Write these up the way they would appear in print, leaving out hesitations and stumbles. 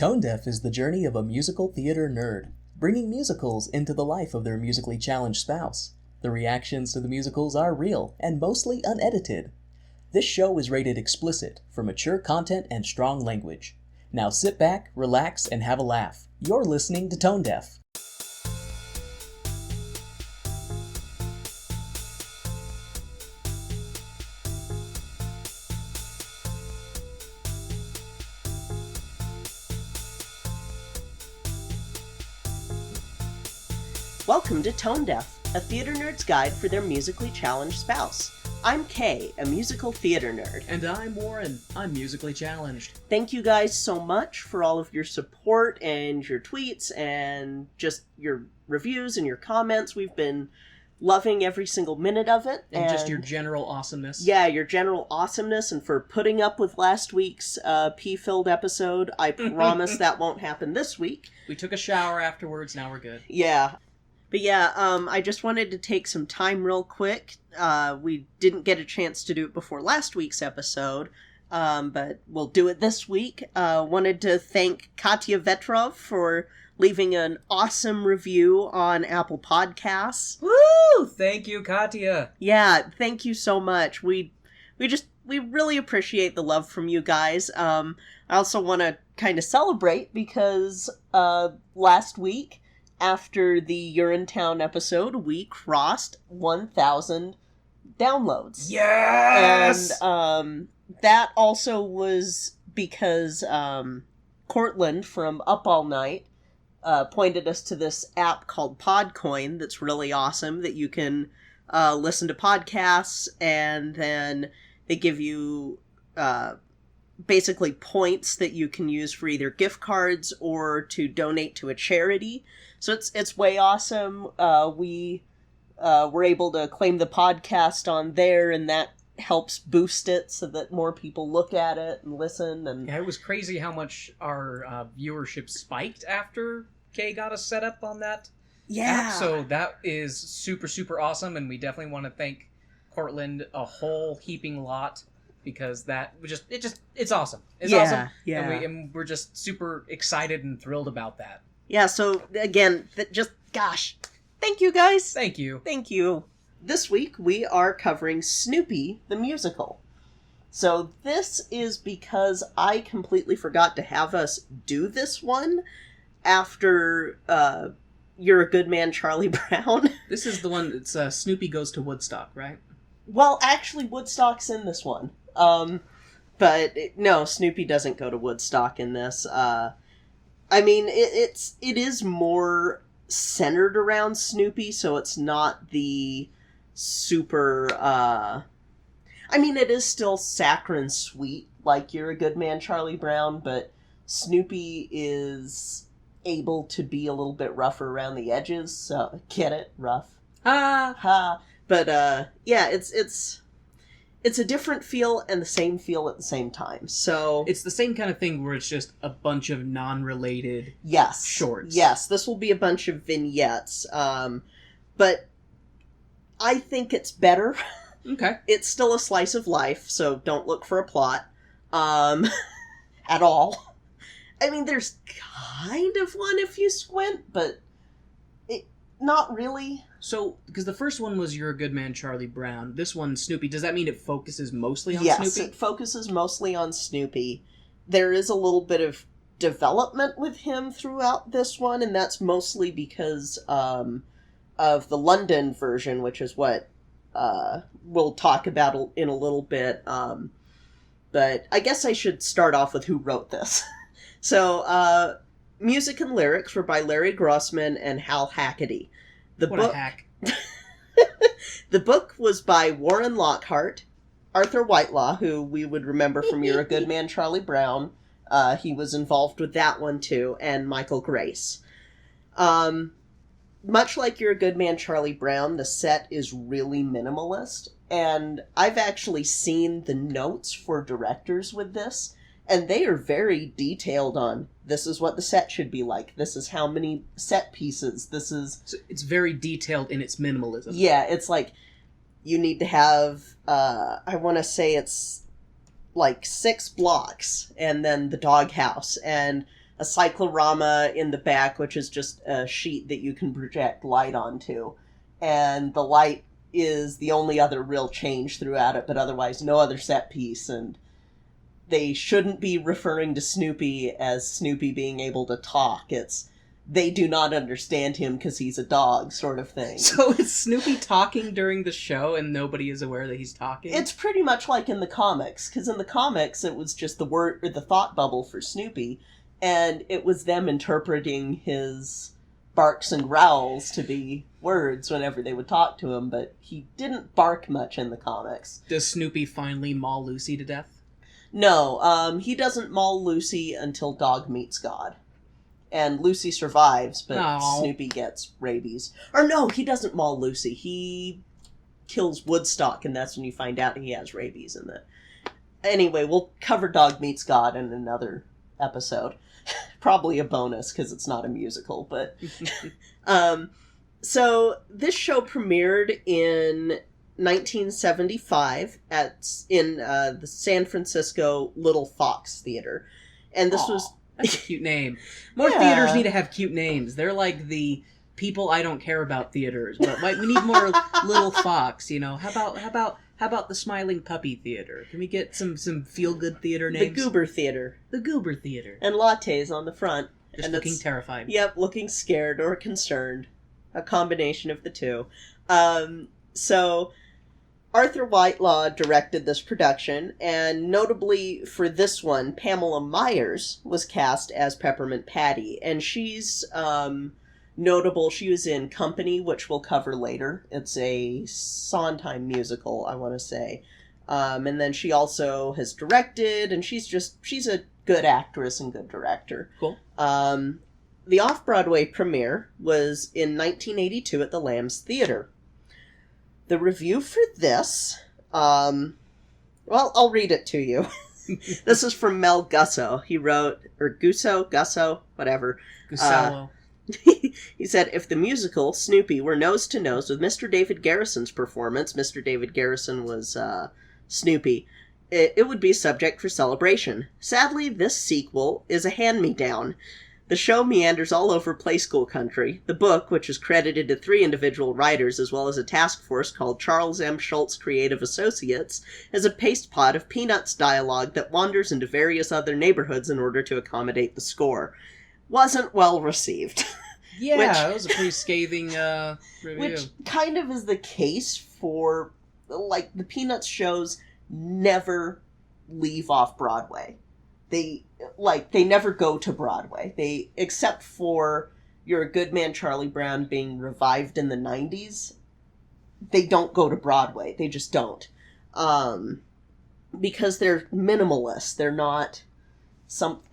Tone Deaf is the journey of a musical theater nerd, bringing musicals into the life of their musically challenged spouse. The reactions to the musicals are real and mostly unedited. This show is rated explicit for mature content and strong language. Now sit back, relax, and have a laugh. You're listening to Tone Deaf. Welcome to Tone Deaf, a theater nerd's guide for their musically challenged spouse. I'm Kay, a musical theater nerd. And I'm Warren. I'm musically challenged. Thank you guys so much for all of your support and your tweets and just your reviews and your comments. We've been loving every single minute of it. And just your general awesomeness. Yeah, your general awesomeness, and for putting up with last week's pee-filled episode. I promise that won't happen this week. We took a shower afterwards, now we're good. Yeah. But yeah, I just wanted to take some time real quick. We didn't get a chance to do it before last week's episode, but we'll do it this week. Wanted to thank Katya Vetrov for leaving an awesome review on Apple Podcasts. Woo! Thank you, Katya. Yeah, thank you so much. We really appreciate the love from you guys. I also want to kind of celebrate because last week, after the Urinetown episode, we crossed 1,000 downloads. Yes! And that also was because Cortland from Up All Night pointed us to this app called Podcoin that's really awesome, that you can listen to podcasts, and then they give you basically points that you can use for either gift cards or to donate to a charity. So it's way awesome. We were able to claim the podcast on there, and that helps boost it so that more people look at it and listen. And yeah, it was crazy how much our viewership spiked after Kay got us set up on that app. So that is super, super awesome, and we definitely want to thank Cortland a whole heaping lot, because that it's awesome. It's awesome. Yeah. And we're just super excited and thrilled about that. Yeah, so again, gosh, thank you guys. Thank you. Thank you. This week we are covering Snoopy the musical. So this is because I completely forgot to have us do this one after You're a Good Man, Charlie Brown. This is the one that's Snoopy Goes to Woodstock, right? Well, actually, Woodstock's in this one. But no, Snoopy doesn't go to Woodstock in this. I mean, it is more centered around Snoopy, so it's not the super, I mean, it is still saccharine sweet, like You're a Good Man, Charlie Brown, but Snoopy is able to be a little bit rougher around the edges, so, get it? Rough. Ha! Ha! But, yeah, it's a different feel and the same feel at the same time. So it's the same kind of thing where it's just a bunch of non-related shorts. Yes, this will be a bunch of vignettes. But I think it's better. Okay. It's still a slice of life, so don't look for a plot. At all. I mean, there's kind of one if you squint, but not really. So, because the first one was You're a Good Man, Charlie Brown. This one, Snoopy. Does that mean it focuses mostly on Snoopy? Yes, it focuses mostly on Snoopy. There is a little bit of development with him throughout this one, and that's mostly because of the London version, which is what we'll talk about in a little bit. But I guess I should start off with who wrote this. So, music and lyrics were by Larry Grossman and Hal Hackety. A hack. The book was by Warren Lockhart, Arthur Whitelaw, who we would remember from You're a Good Man, Charlie Brown. He was involved with that one too, and Michael Grace. Much like You're a Good Man, Charlie Brown, the set is really minimalist, and I've actually seen the notes for directors with this, and they are very detailed on, this is what the set should be like, this is how many set pieces, this is... So it's very detailed in its minimalism. Yeah, it's like, you need to have, I want to say it's like 6 blocks, and then the doghouse, and a cyclorama in the back, which is just a sheet that you can project light onto. And the light is the only other real change throughout it, but otherwise no other set piece. And they shouldn't be referring to Snoopy as Snoopy being able to talk. It's they do not understand him because he's a dog sort of thing. So is Snoopy talking during the show and nobody is aware that he's talking? It's pretty much like in the comics, because in the comics it was just the word or the thought bubble for Snoopy, and it was them interpreting his barks and growls to be words whenever they would talk to him, but he didn't bark much in the comics. Does Snoopy finally maul Lucy to death? No, he doesn't maul Lucy until Dog meets God. And Lucy survives, but Snoopy gets rabies. Or no, he doesn't maul Lucy. He kills Woodstock, and that's when you find out he has rabies in it. Anyway, we'll cover Dog Meets God in another episode. Probably a bonus, because it's not a musical, but... So, this show premiered in 1975 in the San Francisco Little Fox Theater. And this was... That's a cute name. More theaters need to have cute names. They're like the people I don't care about theaters, but we need more Little Fox. You know, how about the Smiling Puppy Theater? Can we get some feel good theater names? The Goober Theater. The Goober Theater. And lattes on the front. Just and looking terrified. Yep, looking scared or concerned. A combination of the two. So Arthur Whitelaw directed this production, and notably for this one, Pamela Myers was cast as Peppermint Patty, and she's notable. She was in Company, which we'll cover later. It's a Sondheim musical, I want to say. And then she also has directed, and she's a good actress and good director. Cool. The off-Broadway premiere was in 1982 at the Lambs Theater. The review for this, well, I'll read it to you. This is from Mel Gusso. He wrote, or Gusso, whatever. Gusallo. He said, if the musical, Snoopy, were nose-to-nose with Mr. David Garrison's performance, Mr. David Garrison was Snoopy, it would be subject for celebration. Sadly, this sequel is a hand-me-down. The show meanders all over Play School country. The book, which is credited to 3 individual writers as well as a task force called Charles M. Schultz Creative Associates, is a paste pot of Peanuts dialogue that wanders into various other neighborhoods in order to accommodate the score. Wasn't well received. Yeah, that was a pretty scathing review. Which kind of is the case for, like, the Peanuts shows never leave off Broadway. They never go to Broadway. Except for You're a Good Man, Charlie Brown being revived in the 90s, they don't go to Broadway. They just don't. Because they're minimalist. They're not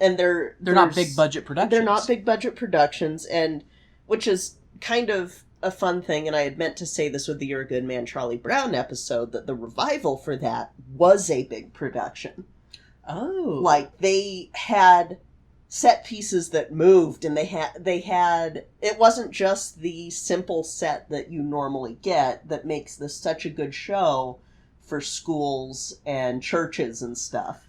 they're not big budget productions. They're not big budget productions, and which is kind of a fun thing, and I had meant to say this with the You're a Good Man, Charlie Brown episode, that the revival for that was a big production. Oh. Like, they had set pieces that moved, and they had, it wasn't just the simple set that you normally get that makes this such a good show for schools and churches and stuff.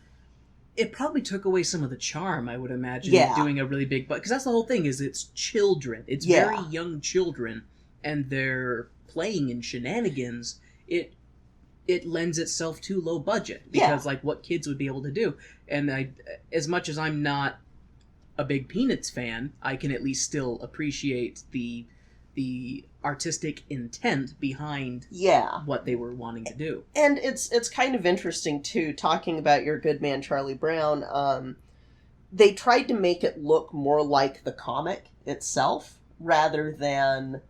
It probably took away some of the charm, I would imagine, doing a really big... Because that's the whole thing, is it's children. It's very young children, and they're playing in shenanigans. It lends itself to low budget because like what kids would be able to do. And as much as I'm not a big Peanuts fan, I can at least still appreciate the artistic intent behind what they were wanting to do. And it's kind of interesting too, talking about Your Good Man Charlie Brown. They tried to make it look more like the comic itself rather than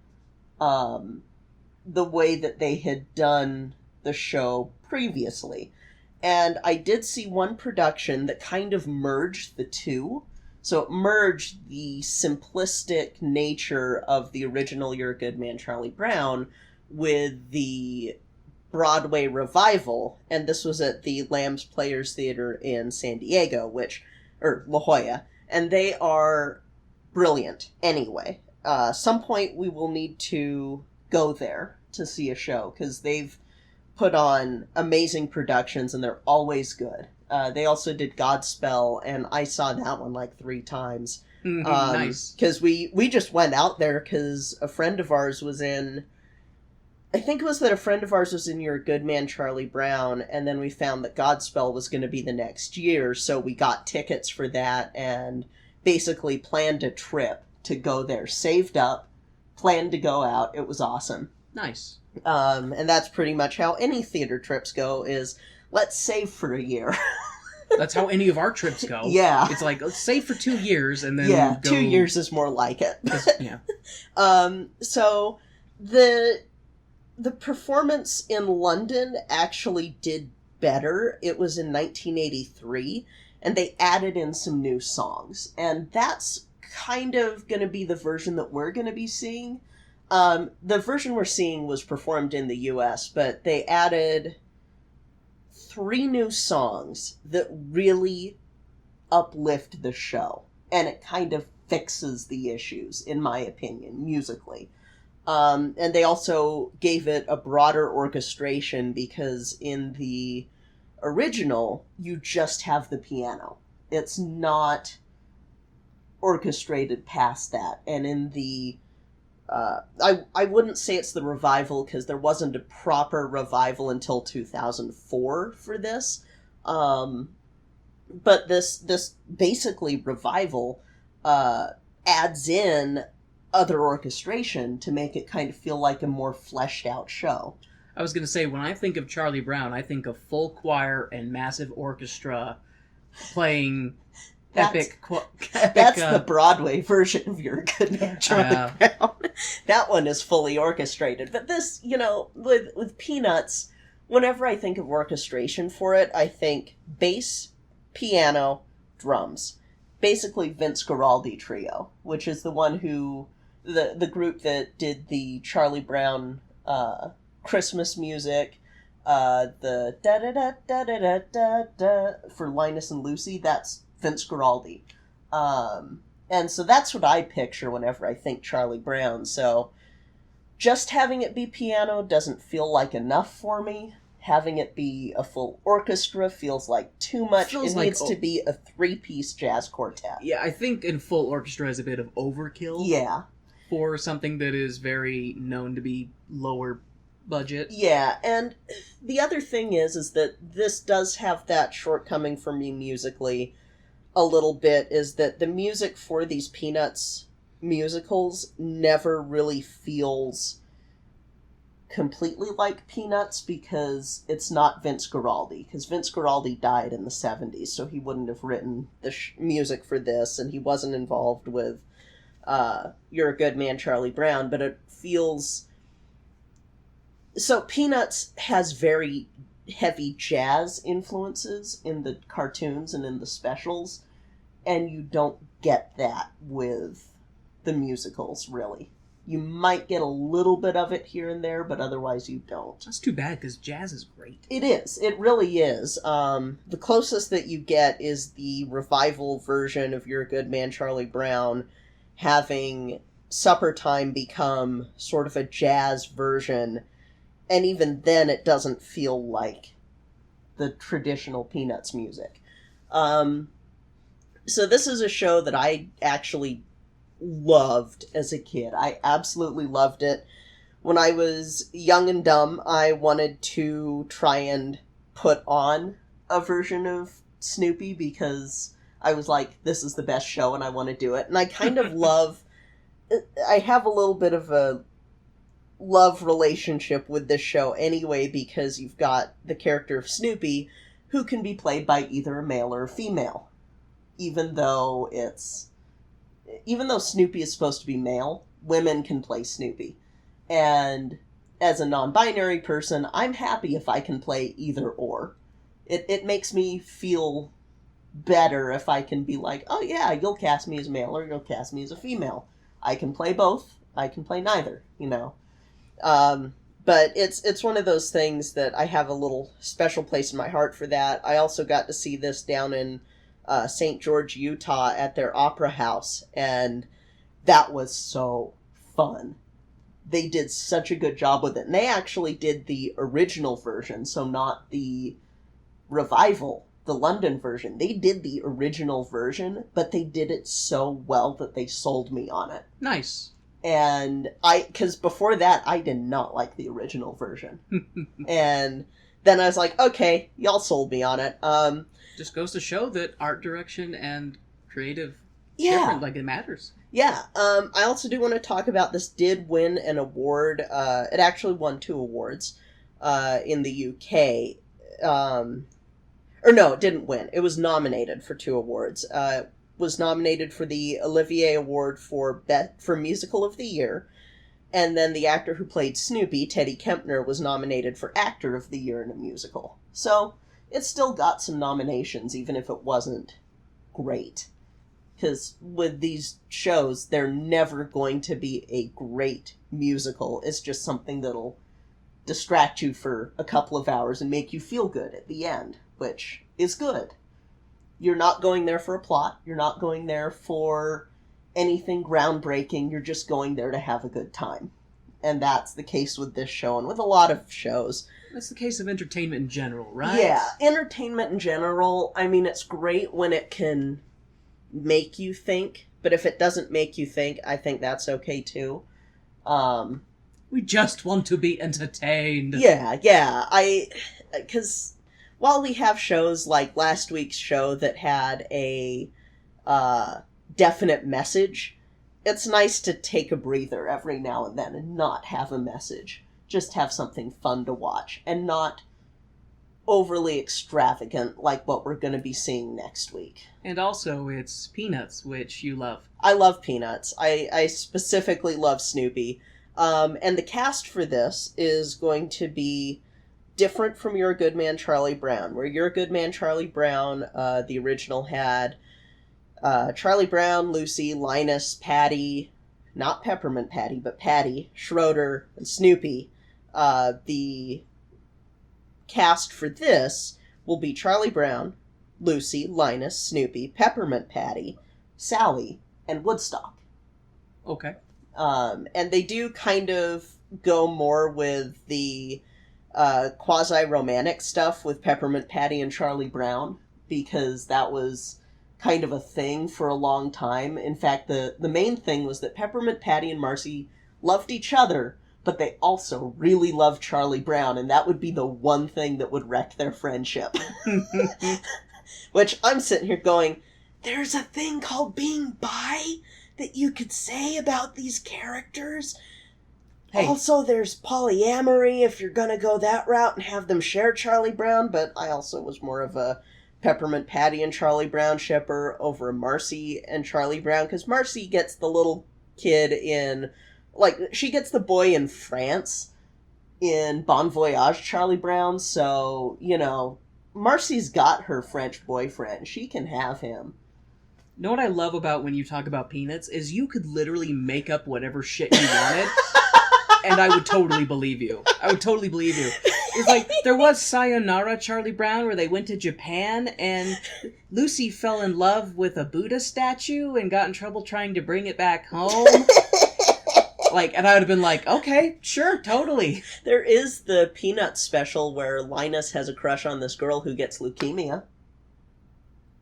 the way that they had done the show previously. And I did see one production that kind of merged the two. So it merged the simplistic nature of the original You're a Good Man, Charlie Brown with the Broadway revival. And this was at the Lambs Players Theater in San Diego, or La Jolla. And they are brilliant anyway. Some point we will need to go there to see a show, because they've put on amazing productions, and they're always good. They also did Godspell, and I saw that one like 3 times. Nice. Because we just went out there because a friend of ours was in... I think it was that a friend of ours was in You're a Good Man, Charlie Brown, and then we found that Godspell was going to be the next year, so we got tickets for that and basically planned a trip to go there. Saved up, planned to go out. It was awesome. Nice. And that's pretty much how any theater trips go, is let's save for a year. That's how any of our trips go. Yeah. It's like, let's save for 2 years, and then yeah, go... 2 years is more like it. Yeah. So the performance in London actually did better. It was in 1983, and they added in some new songs. And that's kind of going to be the version that we're going to be seeing. The version we're seeing was performed in the US, but they added 3 new songs that really uplift the show. And it kind of fixes the issues, in my opinion, musically. And they also gave it a broader orchestration because in the original, you just have the piano. It's not orchestrated past that. And in the... I wouldn't say it's the revival because there wasn't a proper revival until 2004 for this. But this basically revival adds in other orchestration to make it kind of feel like a more fleshed out show. I was going to say, when I think of Charlie Brown, I think of full choir and massive orchestra playing epic... That's the Broadway version of You're a Good Man, Charlie Brown. That one is fully orchestrated. But this, with Peanuts, whenever I think of orchestration for it, I think bass, piano, drums. Basically Vince Guaraldi Trio, which is the one who... The group that did the Charlie Brown Christmas music, the da-da-da-da-da-da-da for Linus and Lucy, that's Vince Guaraldi. And so that's what I picture whenever I think Charlie Brown. So just having it be piano doesn't feel like enough for me. Having it be a full orchestra feels like too much. It needs to be a 3-piece jazz quartet. Yeah, I think in full orchestra is a bit of overkill. Yeah. For something that is very known to be lower budget. Yeah, and the other thing is that this does have that shortcoming for me musically a little bit, is that the music for these Peanuts musicals never really feels completely like Peanuts because it's not Vince Guaraldi. Because Vince Guaraldi died in the 70s, so he wouldn't have written the music for this, and he wasn't involved with You're a Good Man, Charlie Brown, but it feels... So Peanuts has very heavy jazz influences in the cartoons and in the specials, and you don't get that with the musicals, really. You might get a little bit of it here and there, but otherwise you don't. That's too bad, because jazz is great. It is. It really is. The closest that you get is the revival version of You're a Good Man, Charlie Brown, having Supper Time become sort of a jazz version, and even then it doesn't feel like the traditional Peanuts music. So this is a show that I actually loved as a kid. I absolutely loved it. When I was young and dumb, I wanted to try and put on a version of Snoopy because I was like, this is the best show and I want to do it. And I kind of I have a little bit of a love relationship with this show anyway, because you've got the character of Snoopy who can be played by either a male or a female. Even though Snoopy is supposed to be male, women can play Snoopy. And as a non-binary person, I'm happy if I can play either or. It makes me feel better if I can be like, oh yeah, you'll cast me as male or you'll cast me as a female. I can play both. I can play neither, But it's one of those things that I have a little special place in my heart for that. I also got to see this down in St. George, Utah at their opera house, and that was so fun. They did such a good job with it, and they actually did the original version, so not the revival the London version. They did the original version, but they did it so well that they sold me on it. Nice. And because before that, I did not like the original version. And then I was like, okay, y'all sold me on it. Just goes to show that art direction and creative different, like it matters. Yeah. I also do want to talk about this did win an award. It actually won 2 awards in the UK. Or no, it didn't win. It was nominated for 2 awards. Was nominated for the Olivier Award for Musical of the Year, and then the actor who played Snoopy, Teddy Kempner, was nominated for Actor of the Year in a Musical. So, it still got some nominations, even if it wasn't great. Because with these shows, they're never going to be a great musical. It's just something that'll distract you for a couple of hours and make you feel good at the end, which is good. You're not going there for a plot. You're not going there for anything groundbreaking. You're just going there to have a good time. And that's the case with this show and with a lot of shows. That's the case of entertainment in general, right? Yeah, entertainment in general. I mean, it's great when it can make you think. But if it doesn't make you think, I think that's okay too. We just want to be entertained. Yeah. Because while we have shows like last week's show that had a definite message, it's nice to take a breather every now and then and not have a message. Just have something fun to watch and not overly extravagant like what we're going to be seeing next week. And also, it's Peanuts, which you love. I love Peanuts. I specifically love Snoopy. And the cast for this is going to be different from You're a Good Man, Charlie Brown, where You're a Good Man, Charlie Brown, the original had Charlie Brown, Lucy, Linus, Patty, not Peppermint Patty, but Patty, Schroeder, and Snoopy. The cast for this will be Charlie Brown, Lucy, Linus, Snoopy, Peppermint Patty, Sally, and Woodstock. Okay. And they do kind of go more with the quasi-romantic stuff with Peppermint Patty and Charlie Brown, because that was kind of a thing for a long time. In fact, the main thing was that Peppermint Patty and Marcy loved each other, but they also really loved Charlie Brown, and that would be the one thing that would wreck their friendship. Which I'm sitting here going, there's a thing called being bi that you could say about these characters? Hey. Also, there's polyamory if you're gonna go that route and have them share Charlie Brown, but I also was more of a Peppermint Patty and Charlie Brown shipper over Marcy and Charlie Brown, because Marcy gets the little kid in, she gets the boy in France in Bon Voyage Charlie Brown, so, Marcy's got her French boyfriend. She can have him. You know what I love about when you talk about Peanuts is you could literally make up whatever shit you wanted, and I would totally believe you. It's like, there was Sayonara Charlie Brown, where they went to Japan, and Lucy fell in love with a Buddha statue and got in trouble trying to bring it back home. And I would have been like, okay, sure, totally. There is the Peanuts special where Linus has a crush on this girl who gets leukemia.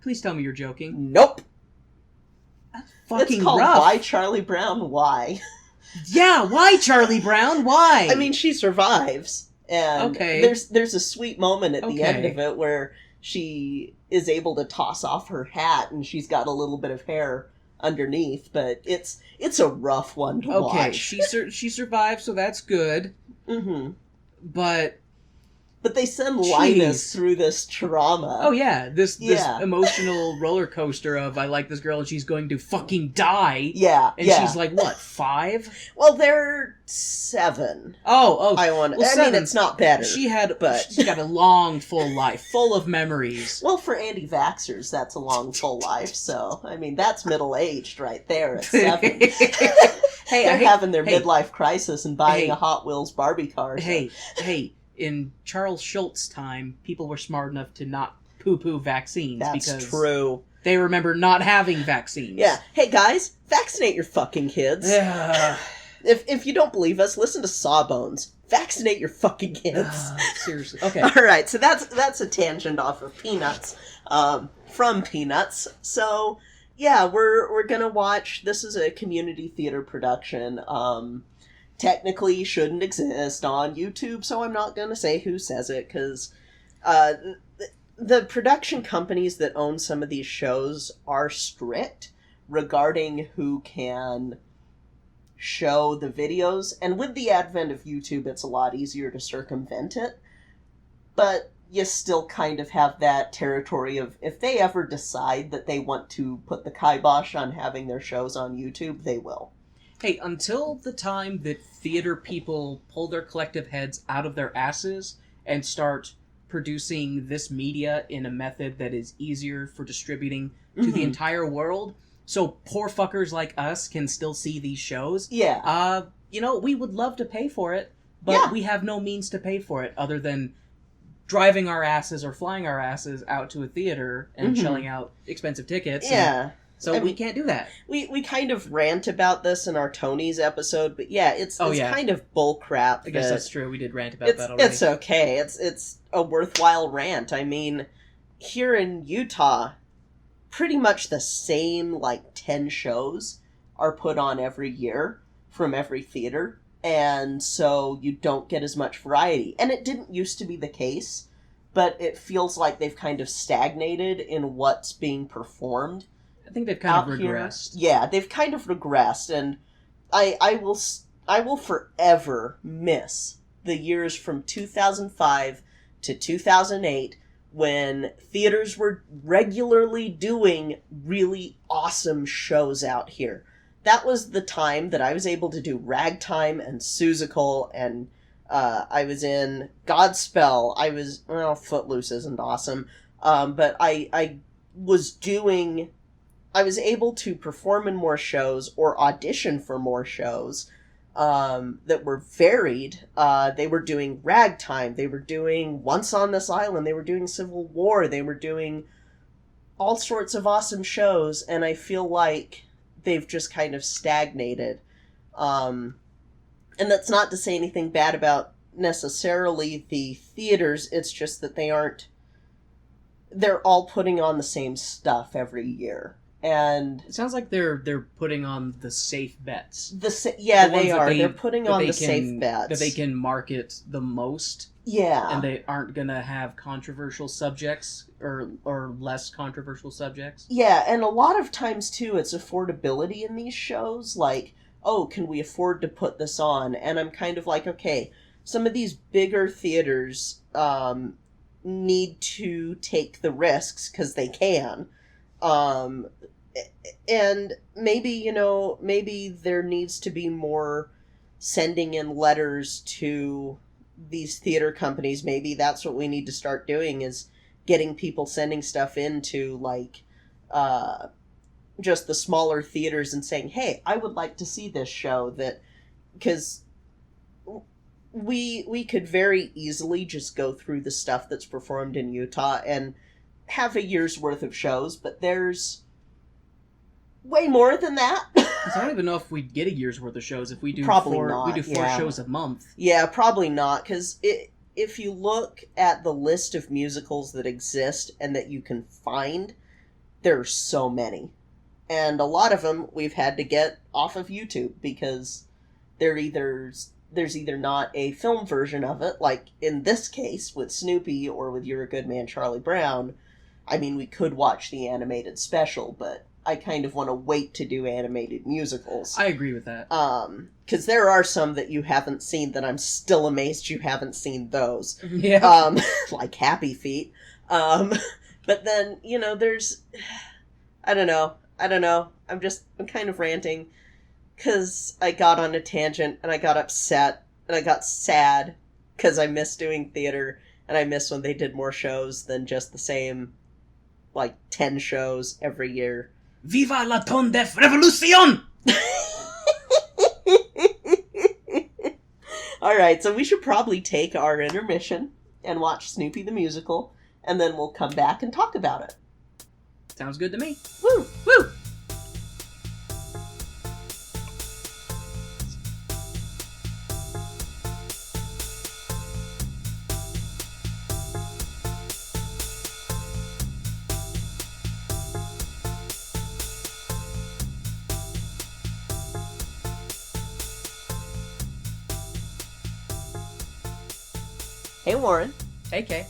Please tell me you're joking. Nope. That's fucking it's called rough. Why Charlie Brown? Why? Yeah, why Charlie Brown? Why? I mean, she survives. And okay. There's a sweet moment at the end of it where she is able to toss off her hat and she's got a little bit of hair underneath, but it's a rough one to watch. Okay, she survived, so that's good. Mm-hmm. But they send Linus through this trauma. Oh yeah, this emotional roller coaster of I like this girl and she's going to fucking die. Yeah, and she's like what, 5? Well, they're 7. Oh, I mean, it's not better. She's got a long, full life, full of memories. Well, for anti-vaxxers, that's a long, full life. So, I mean, that's middle-aged right there at 7. They're having their midlife crisis and buying a Hot Wheels Barbie car. So. Hey. In Charles Schultz's time, people were smart enough to not poo-poo vaccines. That's true. They remember not having vaccines. Yeah. Hey, guys, vaccinate your fucking kids. If you don't believe us, listen to Sawbones. Vaccinate your fucking kids. Seriously. Okay. All right, so that's a tangent off of Peanuts. from Peanuts. So, yeah, we're gonna watch. This is a community theater production. Technically shouldn't exist on YouTube, so I'm not gonna say who says it, because the production companies that own some of these shows are strict regarding who can show the videos, and with the advent of YouTube, it's a lot easier to circumvent it, but you still kind of have that territory of, if they ever decide that they want to put the kibosh on having their shows on YouTube, they will. Hey, until the time that theater people pull their collective heads out of their asses and start producing this media in a method that is easier for distributing to the entire world, so poor fuckers like us can still see these shows. Yeah. We would love to pay for it, but we have no means to pay for it other than driving our asses or flying our asses out to a theater and shelling out expensive tickets. Yeah. So we can't do that. We kind of rant about this in our Tony's episode, but yeah, it's kind of bullcrap. I guess that's true. We did rant about that already. It's okay. It's a worthwhile rant. I mean, here in Utah, pretty much the same, 10 shows are put on every year from every theater, and so you don't get as much variety. And it didn't used to be the case, but it feels like they've kind of stagnated in what's being performed. I think they've kind of regressed. Yeah, they've kind of regressed, and I will forever miss the years from 2005 to 2008 when theaters were regularly doing really awesome shows out here. That was the time that I was able to do Ragtime and Seussical, and I was in Godspell. Footloose isn't awesome, but I was able to perform in more shows or audition for more shows that were varied. They were doing Ragtime, they were doing Once on This Island, they were doing Civil War, they were doing all sorts of awesome shows, and I feel like they've just kind of stagnated. And that's not to say anything bad about necessarily the theaters, it's just that they're all putting on the same stuff every year. And it sounds like they're putting on the safe bets. They are. They're putting on the safe bets that they can market the most. Yeah, and they aren't gonna have controversial subjects or less controversial subjects. Yeah, and a lot of times too, it's affordability in these shows. Like, oh, can we afford to put this on? And I'm kind of like, okay, some of these bigger theaters need to take the risks because they can. And maybe there needs to be more sending in letters to these theater companies. Maybe that's what we need to start doing, is getting people sending stuff into just the smaller theaters and saying, hey, I would like to see this show, because we could very easily just go through the stuff that's performed in Utah and have a year's worth of shows, but there's way more than that. I don't even know if we'd get a year's worth of shows if we do four shows a month. Yeah, probably not, because if you look at the list of musicals that exist and that you can find, there's so many. And a lot of them we've had to get off of YouTube because there's either not a film version of it, like in this case with Snoopy or with You're a Good Man, Charlie Brown. I mean, we could watch the animated special, but I kind of want to wait to do animated musicals. I agree with that. Because there are some that you haven't seen that I'm still amazed you haven't seen those. Yeah. Like Happy Feet. But then, there's... I don't know. I'm kind of ranting because I got on a tangent and I got upset and I got sad because I miss doing theater and I miss when they did more shows than just the same, 10 shows every year. Viva la Tone Deaf Revolution! Alright, so we should probably take our intermission and watch Snoopy the Musical, and then we'll come back and talk about it. Sounds good to me. Woo! Woo! Hey, Warren. Hey, Kay.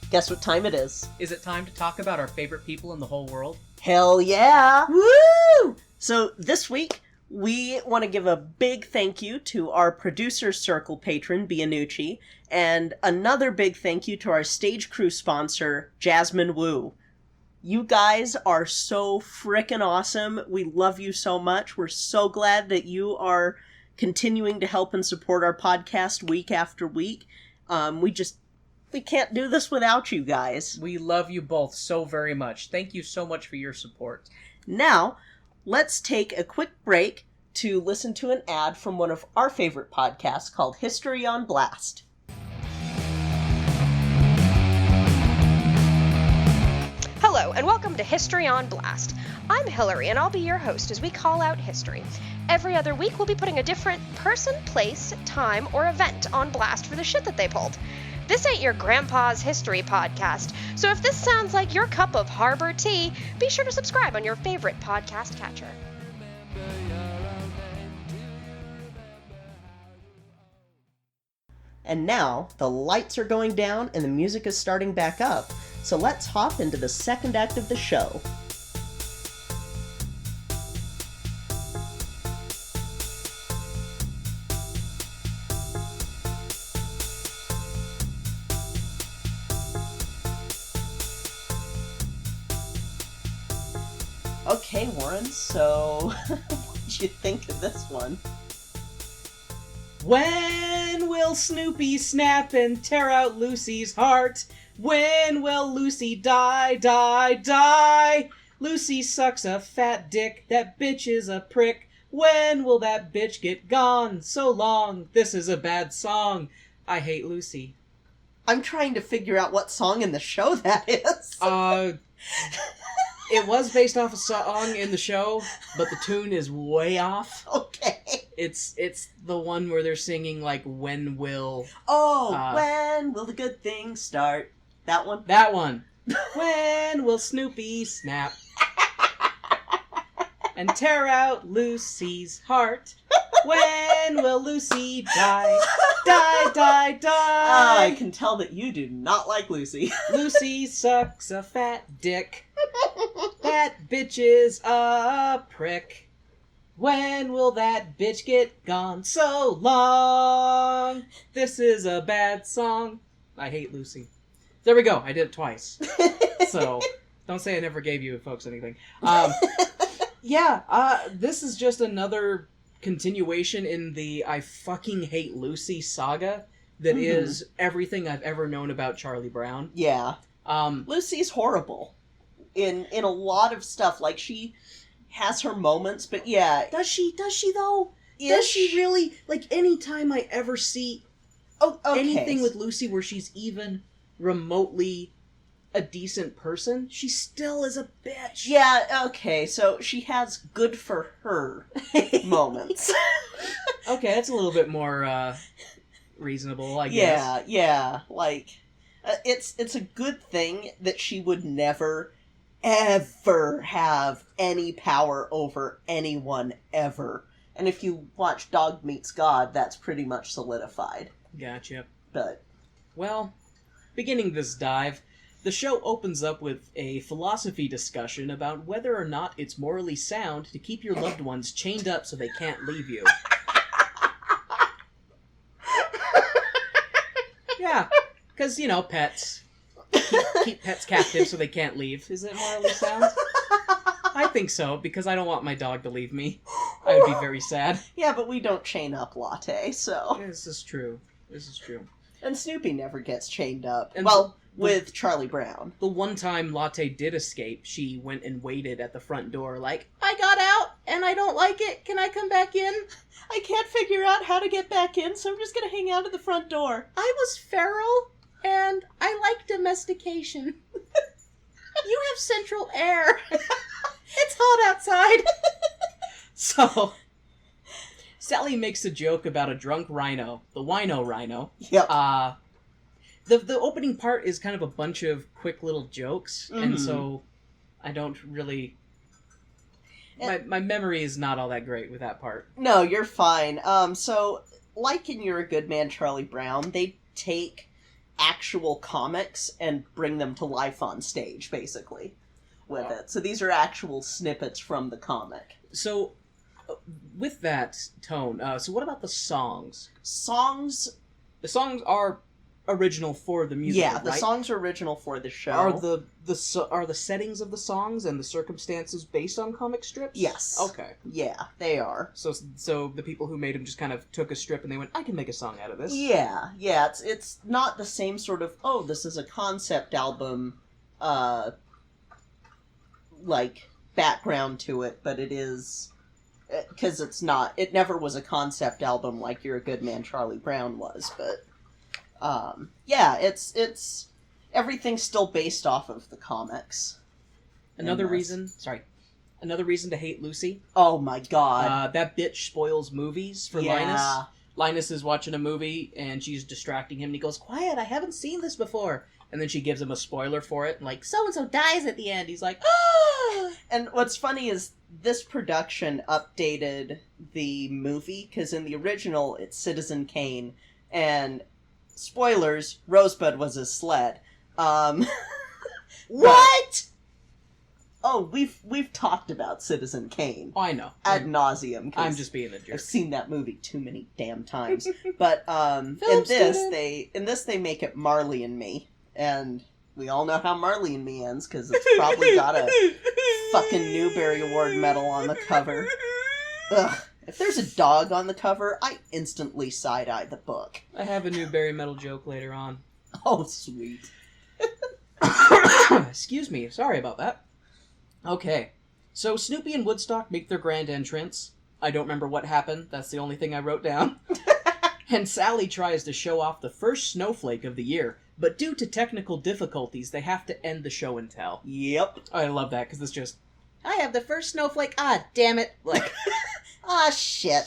Guess what time it is? Is it time to talk about our favorite people in the whole world? Hell yeah! Woo! So this week, we want to give a big thank you to our Producer Circle patron, Bianucci, and another big thank you to our stage crew sponsor, Jasmine Wu. You guys are so frickin' awesome. We love you so much. We're so glad that you are continuing to help and support our podcast week after week. We can't do this without you guys. We love you both so very much. Thank you so much for your support. Now, let's take a quick break to listen to an ad from one of our favorite podcasts called History on Blast. Hello, and welcome to History on Blast. I'm Hillary, and I'll be your host as we call out history. Every other week, we'll be putting a different person, place, time, or event on blast for the shit that they pulled. This ain't your grandpa's history podcast, so if this sounds like your cup of harbor tea, be sure to subscribe on your favorite podcast catcher. And now, the lights are going down and the music is starting back up, so let's hop into the second act of the show. Okay, Warren, so what did you think of this one? When will Snoopy snap and tear out Lucy's heart? When will Lucy die, die, die? Lucy sucks a fat dick, that bitch is a prick. When will that bitch get gone? So long, this is a bad song. I hate Lucy. I'm trying to figure out what song in the show that is. It was based off a song in the show, but the tune is way off. Okay. It's the one where they're singing, like, when will... when will the good things start? That one? That one. When will Snoopy snap and tear out Lucy's heart? When will Lucy die? Die, die, die! I can tell that you do not like Lucy. Lucy sucks a fat dick. That bitch is a prick. When will that bitch get gone? So long. This is a bad song. I hate Lucy. There we go. I did it twice. So, don't say I never gave you folks anything. This is just another continuation in the I fucking hate Lucy saga that is everything I've ever known about Charlie Brown. Yeah. Lucy's horrible in a lot of stuff. Like, she has her moments, but yeah. Does she though? Ish. Does she really? Like, anytime I ever see anything with Lucy where she's even remotely a decent person, she still is a bitch. Yeah, okay, so she has good for her moments. Okay, that's a little bit more reasonable, I guess. Yeah, like, it's a good thing that she would never, ever have any power over anyone, ever. And if you watch Dog Meets God, that's pretty much solidified. Gotcha. But, well, beginning this dive, the show opens up with a philosophy discussion about whether or not it's morally sound to keep your loved ones chained up so they can't leave you. Yeah, because, you know, pets. Keep pets captive so they can't leave. Is it morally sound? I think so, because I don't want my dog to leave me. I would be very sad. Yeah, but we don't chain up Latte, so... This is true. And Snoopy never gets chained up. And with Charlie Brown. The one time Latte did escape, she went and waited at the front door like, I got out, and I don't like it. Can I come back in? I can't figure out how to get back in, so I'm just gonna hang out at the front door. I was feral, and I like domestication. You have central air. It's hot outside. So, Sally makes a joke about a drunk rhino, the wino rhino. Yep. The opening part is kind of a bunch of quick little jokes, and so I don't really... My memory is not all that great with that part. No, you're fine. So, like in You're a Good Man, Charlie Brown, they take actual comics and bring them to life on stage, basically, with it. So these are actual snippets from the comic. So, with that tone, so what about the songs? The songs are original for the music, yeah, the right? songs are original for the show. Are the settings of the songs and the circumstances based on comic strips? Yes. Okay. Yeah, they are. So the people who made them just kind of took a strip and they went, I can make a song out of this. Yeah. It's not the same sort of, oh, this is a concept album, like, background to it, but it is, because it never was a concept album like You're a Good Man, Charlie Brown was, but, yeah, it's everything's still based off of the comics. Another reason to hate Lucy. Oh my god. That bitch spoils movies for Linus. Linus is watching a movie and she's distracting him and he goes, quiet, I haven't seen this before. And then she gives him a spoiler for it and like, so-and-so dies at the end. He's like, ah! And what's funny is this production updated the movie, because in the original it's Citizen Kane, and spoilers, Rosebud was his sled. What? Oh, we've talked about Citizen Kane. Oh, I know. Ad nauseum. I'm just being a jerk. I've seen that movie too many damn times. But in this they make it Marley and Me, and we all know how Marley and Me ends because it's probably got a fucking Newbery Award medal on the cover. Ugh. If there's a dog on the cover, I instantly side-eye the book. I have a Newbery medal joke later on. Oh, sweet. Excuse me. Sorry about that. Okay. So Snoopy and Woodstock make their grand entrance. I don't remember what happened. That's the only thing I wrote down. And Sally tries to show off the first snowflake of the year, but due to technical difficulties, they have to end the show and tell. Yep. I love that, because it's just, I have the first snowflake, damn it. Like, shit.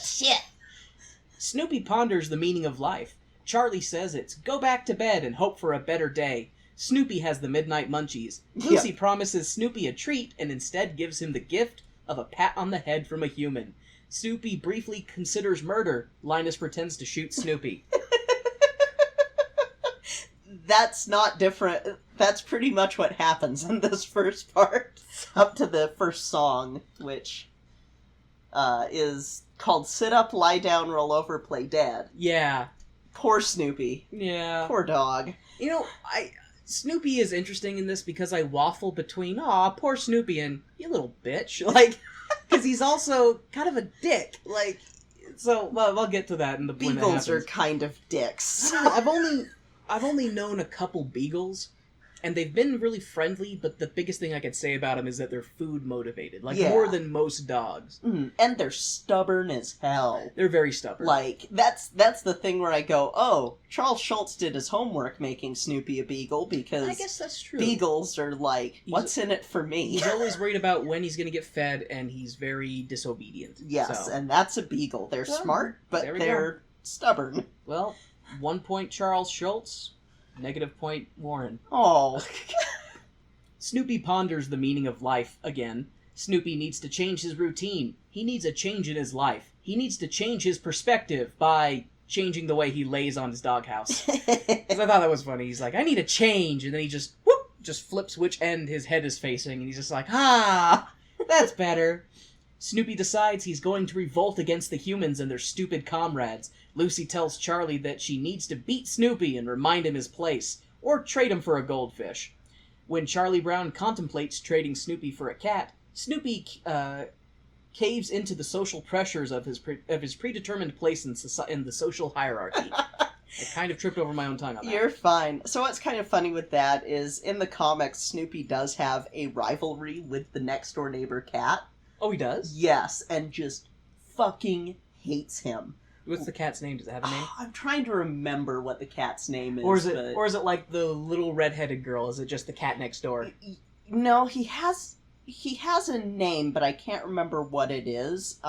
Snoopy ponders the meaning of life. Charlie says it's go back to bed and hope for a better day. Snoopy has the midnight munchies. Lucy promises Snoopy a treat and instead gives him the gift of a pat on the head from a human. Snoopy briefly considers murder. Linus pretends to shoot Snoopy. That's not different. That's pretty much what happens in this first part. Up to the first song, which is called Sit Up, Lie Down, Roll Over, Play Dead. Yeah. Poor Snoopy. Yeah. Poor dog. You know, Snoopy is interesting in this because I waffle between, poor Snoopy and, you little bitch. Like, because he's also kind of a dick. Like, so, well, I'll get to that in the when Beagles are kind of dicks. I've only known a couple beagles, and they've been really friendly, but the biggest thing I could say about them is that they're food motivated. Like, more than most dogs. And they're stubborn as hell. They're very stubborn. Like, that's the thing where I go, oh, Charles Schultz did his homework making Snoopy a beagle, because I guess that's true. Beagles are like, what's in it for me? He's always worried about when he's going to get fed, and he's very disobedient. Yes, so. And that's a beagle. They're smart, but they're stubborn. Well, 1 point Charles Schultz, -point Warren. Oh. Snoopy ponders the meaning of life again. Snoopy needs to change his routine. He needs a change in his life. He needs to change his perspective by changing the way he lays on his doghouse. Because I thought that was funny. He's like, I need a change. And then he just flips which end his head is facing. And he's just like, that's better. Snoopy decides he's going to revolt against the humans and their stupid comrades. Lucy tells Charlie that she needs to beat Snoopy and remind him his place, or trade him for a goldfish. When Charlie Brown contemplates trading Snoopy for a cat, Snoopy caves into the social pressures of his predetermined place in the social hierarchy. I kind of tripped over my own tongue on that. You're fine. So what's kind of funny with that is, in the comics, Snoopy does have a rivalry with the next-door neighbor cat. Oh, he does? Yes, and just fucking hates him. What's the cat's name? Does it have a name? I'm trying to remember what the cat's name is. Or is it like the little redheaded girl? Is it just the cat next door? No, he has a name, but I can't remember what it is.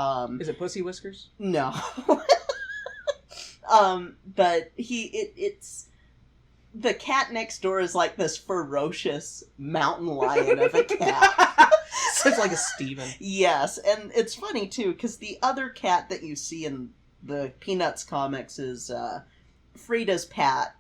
Is it Pussy Whiskers? No. But it's the cat next door is like this ferocious mountain lion of a cat. It's like a Steven. Yes, and it's funny too, because the other cat that you see in the Peanuts comics is Frida's cat,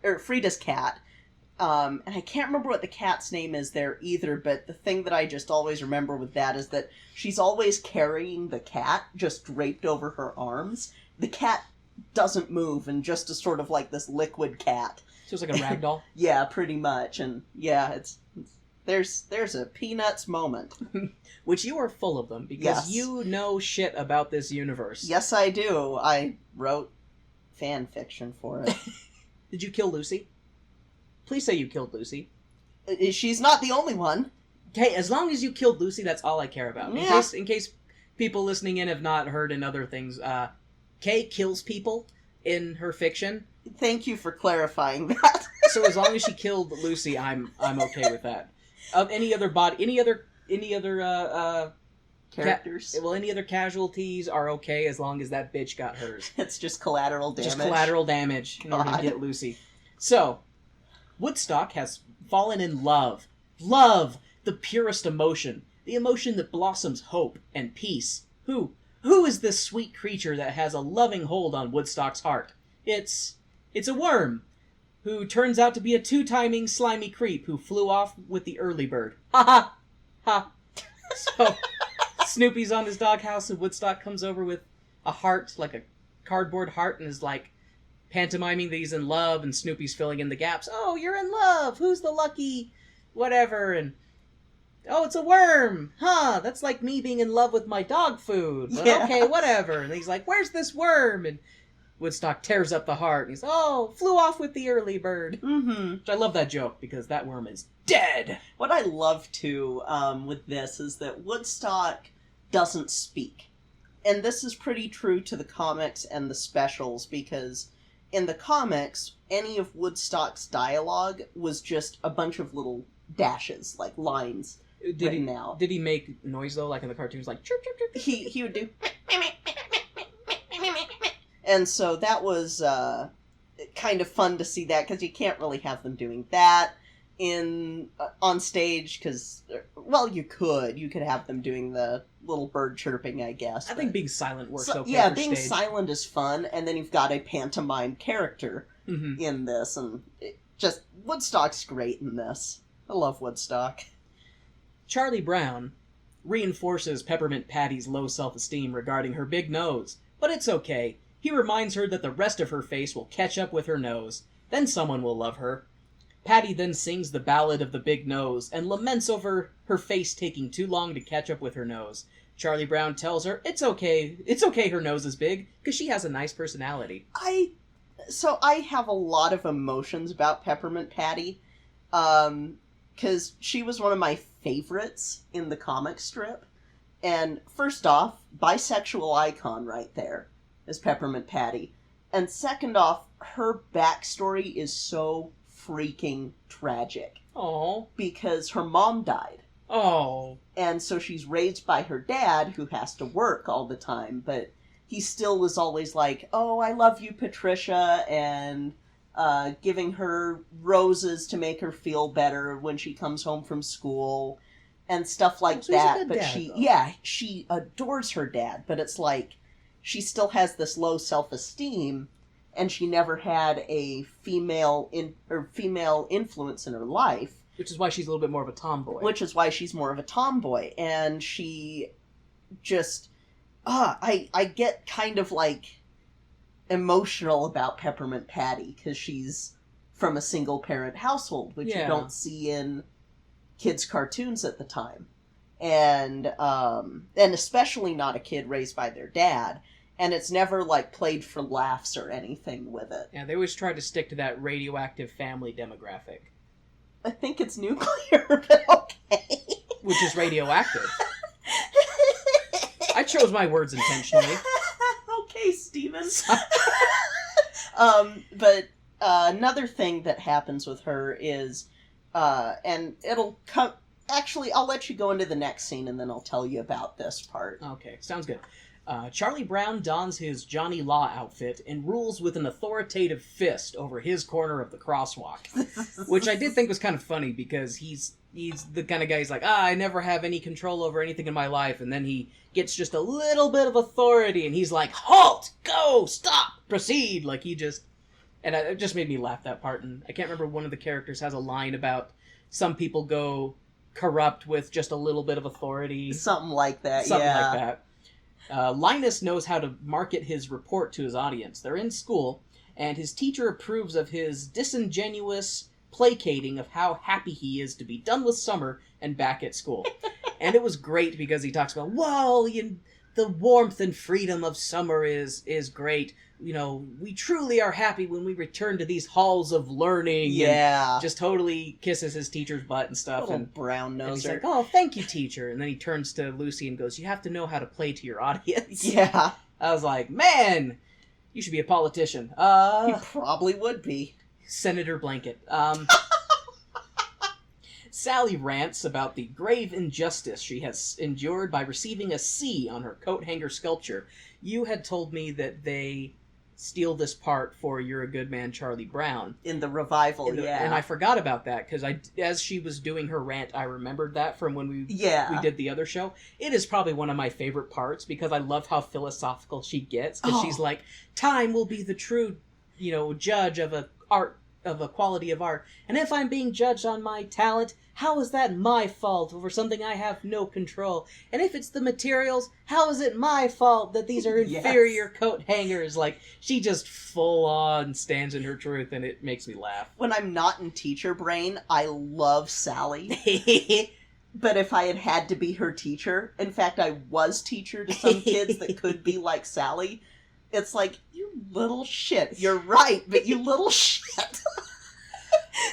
And I can't remember what the cat's name is there either, but the thing that I just always remember with that is that she's always carrying the cat just draped over her arms. The cat doesn't move and just is sort of like this liquid cat. So it's like a rag doll? Yeah, pretty much. And yeah, there's a Peanuts moment. Which you are full of them, because you know shit about this universe. Yes, I do. I wrote fan fiction for it. Did you kill Lucy? Please say you killed Lucy. She's not the only one. Okay, as long as you killed Lucy, that's all I care about. Yeah. In case people listening in have not heard in other things, Kay kills people in her fiction. Thank you for clarifying that. So as long as she killed Lucy, I'm okay with that. Any other characters? Any other casualties are okay as long as that bitch got hers. It's just collateral damage. Just collateral damage in order to get Lucy. So, Woodstock has fallen in love. Love! The purest emotion. The emotion that blossoms hope and peace. Who is this sweet creature that has a loving hold on Woodstock's heart? It's a worm, who turns out to be a two-timing slimy creep who flew off with the early bird. Ha ha! Ha! So, Snoopy's on his doghouse and Woodstock comes over with a heart, like a cardboard heart, and is like pantomiming that he's in love, and Snoopy's filling in the gaps. Oh, you're in love! Who's the lucky whatever? And oh, it's a worm! Huh, that's like me being in love with my dog food. But okay, whatever. And he's like, where's this worm? And Woodstock tears up the heart, and he's, oh, flew off with the early bird. Mm-hmm. Which I love that joke, because that worm is dead! What I love, too, with this is that Woodstock doesn't speak. And this is pretty true to the comics and the specials, because in the comics, any of Woodstock's dialogue was just a bunch of little dashes, like lines written out. Did he make noise, though, like in the cartoons, like chirp, chirp, chirp? He would do... And so that was kind of fun to see that, because you can't really have them doing that on stage, because, well, you could have them doing the little bird chirping, I guess. I think being silent works okay yeah, for being stage. silent is fun, and then you've got a pantomime character in this, and Woodstock's great in this. I love Woodstock. Charlie Brown reinforces Peppermint Patty's low self-esteem regarding her big nose, but it's okay. He reminds her that the rest of her face will catch up with her nose. Then someone will love her. Patty then sings the Ballad of the Big Nose and laments over her face taking too long to catch up with her nose. Charlie Brown tells her it's okay her nose is big, because she has a nice personality. So I have a lot of emotions about Peppermint Patty, because she was one of my favorites in the comic strip. And first off, bisexual icon right there is Peppermint Patty. And second off, her backstory is so freaking tragic. Oh. Because her mom died. Oh. And so she's raised by her dad, who has to work all the time, but he still was always like, oh, I love you, Patricia, and giving her roses to make her feel better when she comes home from school, and stuff like that. But she adores her dad, but it's like, she still has this low self-esteem, and she never had a female influence in her life. Which is why she's a little bit more of a tomboy. And she just... I get kind of, like, emotional about Peppermint Patty, because she's from a single-parent household, which you don't see in kids' cartoons at the time. And especially not a kid raised by their dad. And it's never, like, played for laughs or anything with it. Yeah, they always try to stick to that radioactive family demographic. I think it's nuclear, but okay. Which is radioactive. I chose my words intentionally. Okay, Steven. But another thing that happens with her is, and it'll come... Actually, I'll let you go into the next scene, and then I'll tell you about this part. Okay, sounds good. Charlie Brown dons his Johnny Law outfit and rules with an authoritative fist over his corner of the crosswalk. Which I did think was kind of funny, because he's the kind of guy who's like, I never have any control over anything in my life, and then he gets just a little bit of authority, and he's like, halt! Go! Stop! Proceed! Like, he just And it just made me laugh, that part. And I can't remember, one of the characters has a line about some people go corrupt with just a little bit of authority. Something like that, Something like that. Linus knows how to market his report to his audience. They're in school, and his teacher approves of his disingenuous placating of how happy he is to be done with summer and back at school. And it was great because he talks about, well, the warmth and freedom of summer is great. You know, we truly are happy when we return to these halls of learning. Yeah. And just totally kisses his teacher's butt and stuff. Little And brown and he's noser. like, oh, thank you, teacher. And then he turns to Lucy and goes, you have to know how to play to your audience. Yeah. I was like, man, you should be a politician. He probably would be. Senator Blanket. Sally rants about the grave injustice she has endured by receiving a C on her coat hanger sculpture. You had told me that they steal this part for You're a Good Man, Charlie Brown. In the revival, yeah. And I forgot about that, because as she was doing her rant, I remembered that from when we did the other show. It is probably one of my favorite parts, because I love how philosophical she gets, because she's like, time will be the true, judge of a quality of art. And if I'm being judged on my talent, how is that my fault over something I have no control? And if it's the materials, how is it my fault that these are inferior coat hangers? Like, she just full on stands in her truth, and it makes me laugh. When I'm not in teacher brain, I love Sally. But if I had to be her teacher, in fact, I was teacher to some kids that could be like Sally, it's like, you little shit. You're right, but you little shit.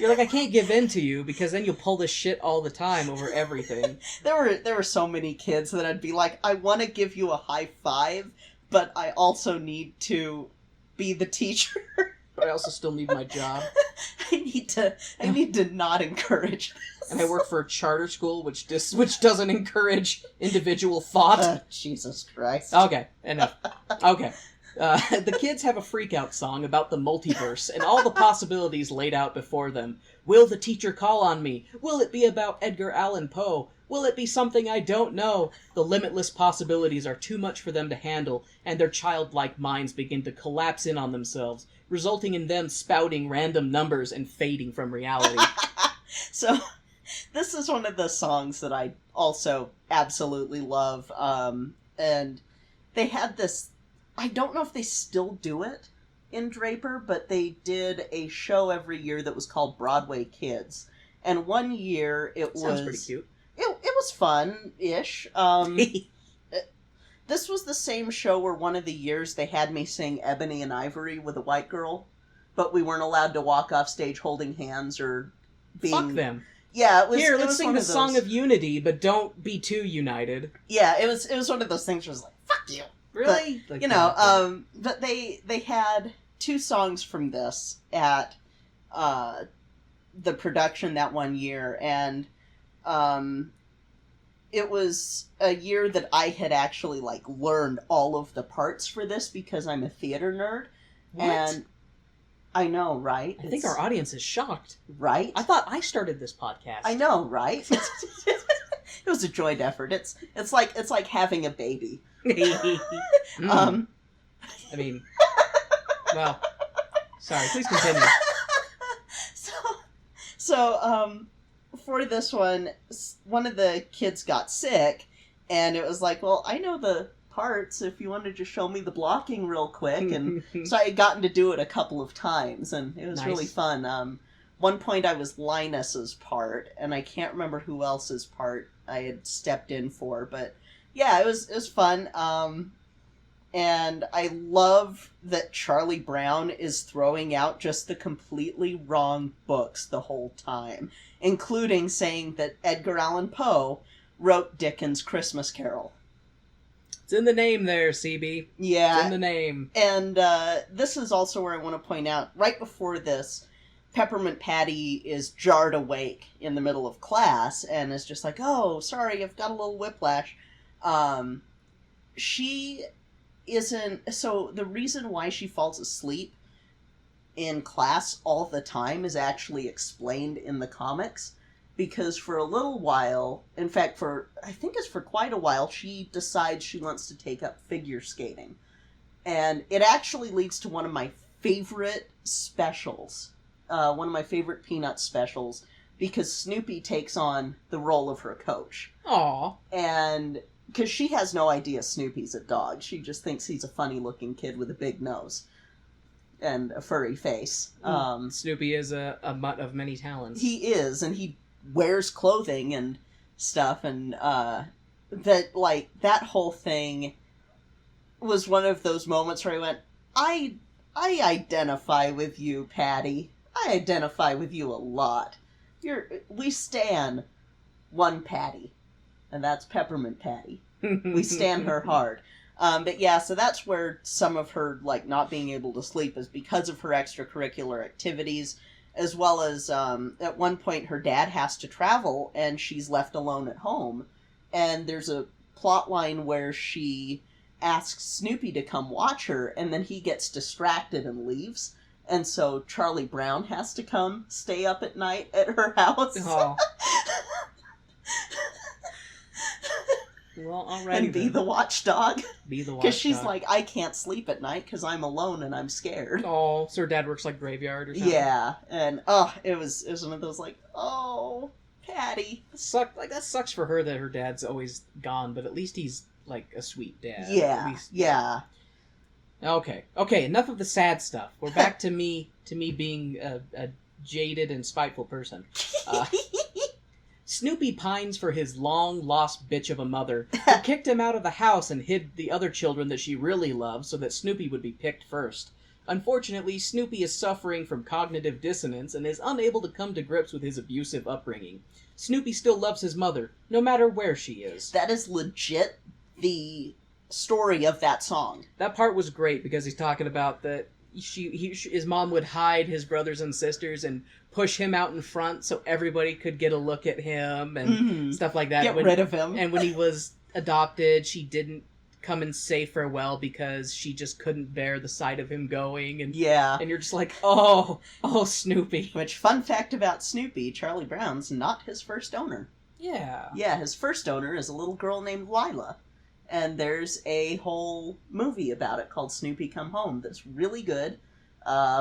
You're like, I can't give in to you, because then you'll pull this shit all the time over everything. There were so many kids that I'd be like, I want to give you a high five, but I also need to be the teacher. But I also still need my job. I need to not encourage this. And I work for a charter school, which doesn't encourage individual thought. Jesus Christ. Okay, enough. Okay. The kids have a freak-out song about the multiverse and all the possibilities laid out before them. Will the teacher call on me? Will it be about Edgar Allan Poe? Will it be something I don't know? The limitless possibilities are too much for them to handle, and their childlike minds begin to collapse in on themselves, resulting in them spouting random numbers and fading from reality. So, this is one of the songs that I also absolutely love, and they had this... I don't know if they still do it in Draper, but they did a show every year that was called Broadway Kids. And one year it was... Sounds pretty cute. It was fun-ish. This was the same show where one of the years they had me sing Ebony and Ivory with a white girl, but we weren't allowed to walk off stage holding hands or being... Fuck them. Yeah, it was... Here, let's let's sing the Song of Unity, but don't be too united. Yeah, it was one of those things where it was like, fuck you. Really? But, but they had 2 songs from this at the production that one year, and it was a year that I had actually, learned all of the parts for this because I'm a theater nerd. What? And I know, right? I think our audience is shocked. Right? I thought I started this podcast. I know, right? It was a joint effort. It's like having a baby. I mean, well, sorry, please continue. So, for this one of the kids got sick, and it was like, well, I know the parts if you want to just show me the blocking real quick, and so I had gotten to do it a couple of times, and it was really fun. One point I was Linus's part, and I can't remember who else's part I had stepped in for, but yeah, it was fun. And I love that Charlie Brown is throwing out just the completely wrong books the whole time, including saying that Edgar Allan Poe wrote Dickens' Christmas Carol. It's in the name there, CB. Yeah. It's in the name. And this is also where I want to point out, right before this, Peppermint Patty is jarred awake in the middle of class and is just like, oh, sorry, I've got a little whiplash. She isn't... So the reason why she falls asleep in class all the time is actually explained in the comics. Because for a little while, in fact, I think it's for quite a while, she decides she wants to take up figure skating. And it actually leads to one of my favorite specials. One of my favorite Peanuts specials, because Snoopy takes on the role of her coach. Aw. And because she has no idea Snoopy's a dog. She just thinks he's a funny-looking kid with a big nose and a furry face. Snoopy is a mutt of many talents. He is, and he wears clothing and stuff, and that whole thing was one of those moments where I went, I identify with you, Patty. I identify with you a lot. We stan one Patty, and that's Peppermint Patty. We stan her hard. But yeah, so that's where some of her, not being able to sleep is because of her extracurricular activities, as well as, at one point her dad has to travel, and she's left alone at home. And there's a plot line where she asks Snoopy to come watch her, and then he gets distracted and leaves. And so Charlie Brown has to come stay up at night at her house. Oh. Well, alright. And be the watchdog. Be the watchdog. Because she's like, I can't sleep at night because I'm alone and I'm scared. Oh, so her dad works graveyard or something? Yeah, and it was one of those Patty. That sucks for her that her dad's always gone, but at least he's a sweet dad. Yeah, yeah. Okay, enough of the sad stuff. We're back to me being a jaded and spiteful person. Snoopy pines for his long-lost bitch of a mother, who kicked him out of the house and hid the other children that she really loved so that Snoopy would be picked first. Unfortunately, Snoopy is suffering from cognitive dissonance and is unable to come to grips with his abusive upbringing. Snoopy still loves his mother, no matter where she is. That is legit the story of that song. That part was great because he's talking about that his mom would hide his brothers and sisters and push him out in front so everybody could get a look at him and stuff like that. Get rid of him. And when he was adopted, she didn't come and say farewell because she just couldn't bear the sight of him going. And yeah. And you're just like, oh, Snoopy. Which, fun fact about Snoopy, Charlie Brown's not his first owner. Yeah. Yeah, his first owner is a little girl named Lila. And there's a whole movie about it called Snoopy Come Home that's really good.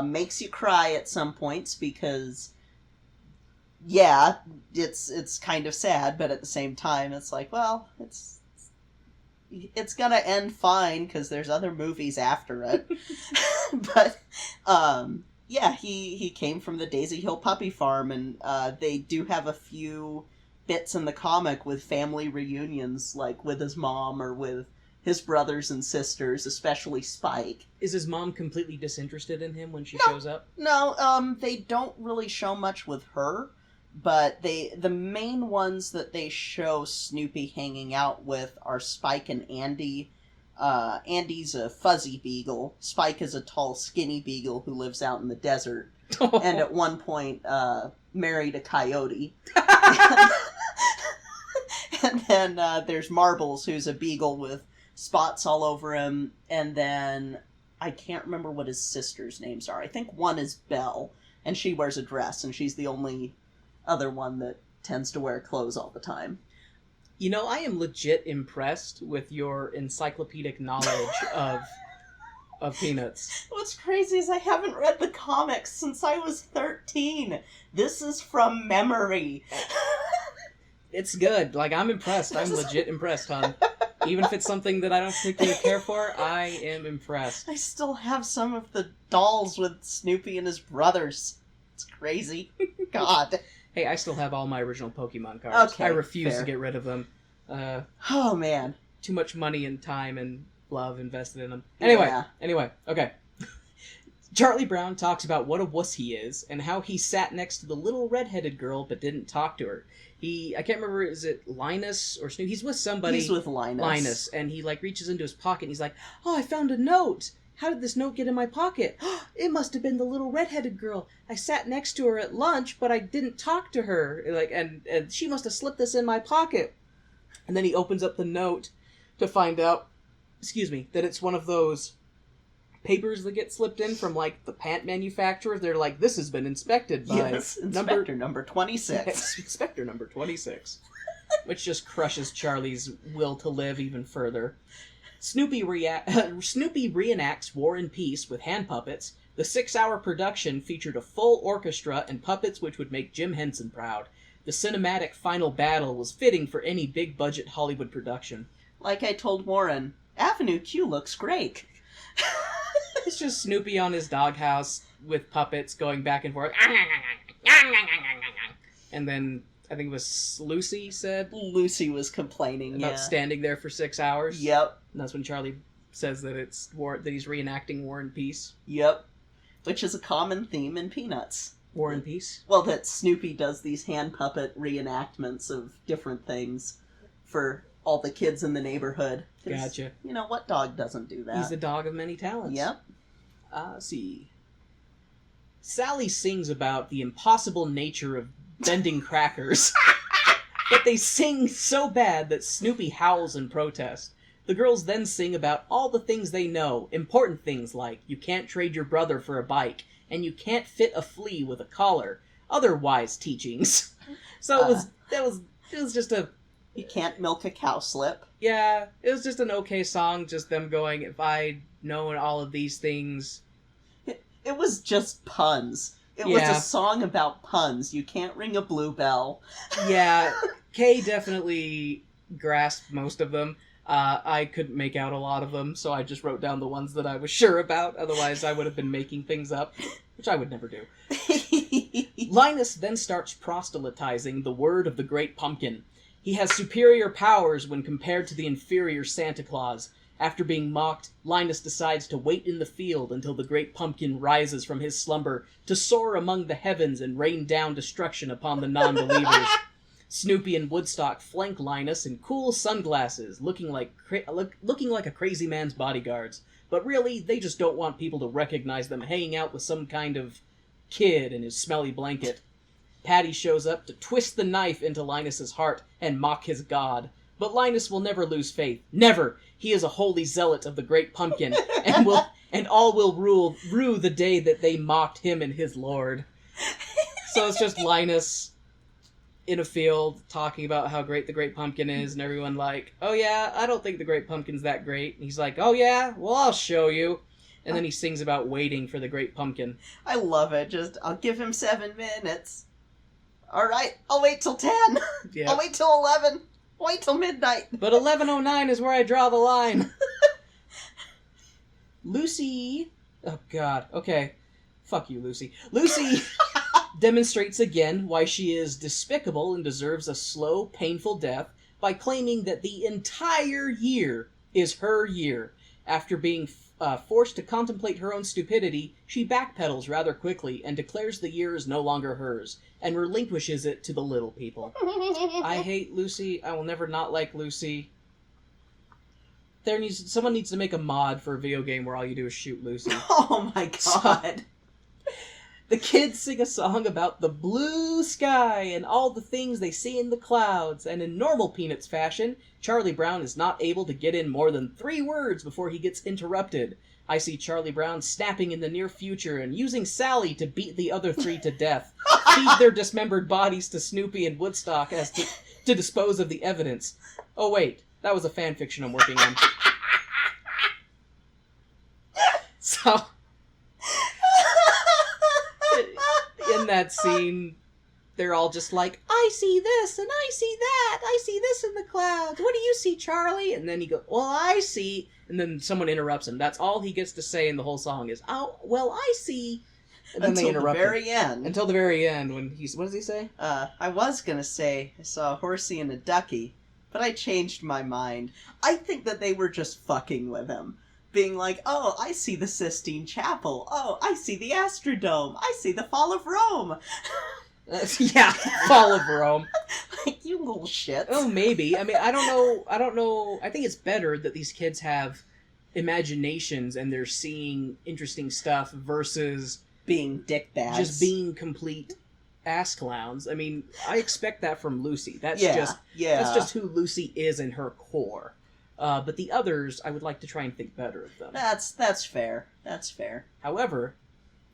Makes you cry at some points because, yeah, it's kind of sad, but at the same time, it's like, well, it's gonna end fine because there's other movies after it. But, yeah, he came from the Daisy Hill Puppy Farm, and they do have a few bits in the comic with family reunions, like with his mom or with his brothers and sisters, especially Spike. Is his mom completely disinterested in him when she shows up? No, they don't really show much with her, but the main ones that they show Snoopy hanging out with are Spike and Andy. Andy's a fuzzy beagle. Spike is a tall, skinny beagle who lives out in the desert. And at one point, married a coyote. And then there's Marbles, who's a beagle with spots all over him. And then I can't remember what his sisters' names are. I think one is Belle, and she wears a dress, and she's the only other one that tends to wear clothes all the time. You know, I am legit impressed with your encyclopedic knowledge of Peanuts. What's crazy is I haven't read the comics since I was 13. This is from memory. It's good. I'm impressed. I'm legit impressed, hon. Even if it's something that I don't particularly care for, I am impressed. I still have some of the dolls with Snoopy and his brothers. It's crazy. God. Hey, I still have all my original Pokemon cards. Okay, I refuse fair. to get rid of them. Oh, man. Too much money and time and love invested in them. Anyway, Yeah. Okay. Charlie Brown talks about what a wuss he is and how he sat next to the little red-headed girl but didn't talk to her. I can't remember, is it Linus or Snoopy? He's with somebody. He's with Linus. Linus, and he reaches into his pocket and he's like, oh, I found a note. How did this note get in my pocket? It must have been the little red-headed girl. I sat next to her at lunch, but I didn't talk to her. And she must have slipped this in my pocket. And then he opens up the note to find out, that it's one of those papers that get slipped in from, the pant manufacturer. They're like, this has been inspected by... Yes, Inspector number 26. Inspector number 26. Which just crushes Charlie's will to live even further. Snoopy reenacts War and Peace with hand puppets. The 6-hour production featured a full orchestra and puppets which would make Jim Henson proud. The cinematic final battle was fitting for any big-budget Hollywood production. Like I told Warren, Avenue Q looks great. It's just Snoopy on his doghouse with puppets going back and forth. And then, I think it was Lucy said... Lucy was complaining, about standing there for 6 hours. Yep. And that's when Charlie says that that he's reenacting War and Peace. Yep. Which is a common theme in Peanuts. War and Peace? Well, that Snoopy does these hand puppet reenactments of different things for all the kids in the neighborhood. Gotcha. You know, what dog doesn't do that? He's the dog of many talents. Yep. Let's see. Sally sings about the impossible nature of bending crackers. But they sing so bad that Snoopy howls in protest. The girls then sing about all the things they know, important things like you can't trade your brother for a bike, and you can't fit a flea with a collar, other wise teachings. So it was just a... You can't milk a cowslip. Yeah, it was just an okay song, just them going, if I'd known all of these things... It was just puns. It was a song about puns. You can't ring a bluebell. Yeah, Kay definitely grasped most of them. I couldn't make out a lot of them, so I just wrote down the ones that I was sure about. Otherwise, I would have been making things up, which I would never do. Linus then starts proselytizing the word of the Great Pumpkin. He has superior powers when compared to the inferior Santa Claus. After being mocked, Linus decides to wait in the field until the Great Pumpkin rises from his slumber to soar among the heavens and rain down destruction upon the non-believers. Snoopy and Woodstock flank Linus in cool sunglasses, looking like a crazy man's bodyguards. But really, they just don't want people to recognize them hanging out with some kind of kid in his smelly blanket. Patty shows up to twist the knife into Linus's heart and mock his god. But Linus will never lose faith. Never! He is a holy zealot of the Great Pumpkin, and all will rue the day that they mocked him and his lord. So it's just Linus in a field talking about how great the Great Pumpkin is, and everyone like, oh yeah, I don't think the Great Pumpkin's that great. And he's like, oh yeah? Well, I'll show you. And then he sings about waiting for the Great Pumpkin. I love it. Just, I'll give him 7 minutes. Alright, I'll wait till 10. Yep. I'll wait till 11. Wait till midnight. But 11:09 is where I draw the line. Lucy... Oh, God. Okay. Fuck you, Lucy. Lucy demonstrates again why she is despicable and deserves a slow, painful death by claiming that the entire year is her year. After being forced to contemplate her own stupidity, she backpedals rather quickly and declares the year is no longer hers, and relinquishes it to the little people. I hate Lucy. I will never not like Lucy. Someone needs to make a mod for a video game where all you do is shoot Lucy. Oh my god. The kids sing a song about the blue sky and all the things they see in the clouds, and in normal Peanuts fashion, Charlie Brown is not able to get in more than 3 words before he gets interrupted. I see Charlie Brown snapping in the near future and using Sally to beat the other 3 to death, feed their dismembered bodies to Snoopy and Woodstock to dispose of the evidence. Oh wait, that was a fanfiction I'm working on. So... in that scene, they're all just like, I see this, and I see that, I see this in the clouds, what do you see, Charlie? And then he goes, well, I see, and then someone interrupts him. That's all he gets to say in the whole song is, oh, well, I see. And then until the very end. Until the very end, when he's, what does he say? I was gonna say, I saw a horsey and a ducky, but I changed my mind. I think that they were just fucking with him. Being like, oh, I see the Sistine Chapel. Oh, I see the Astrodome. I see the Fall of Rome. Yeah, Fall of Rome. Like, you little shits. Oh, maybe. I mean, I don't know. I think it's better that these kids have imaginations and they're seeing interesting stuff versus... being dickbags. Just being complete ass clowns. I mean, I expect that from Lucy. That's just who Lucy is in her core. But the others, I would like to try and think better of them. That's fair. That's fair. However,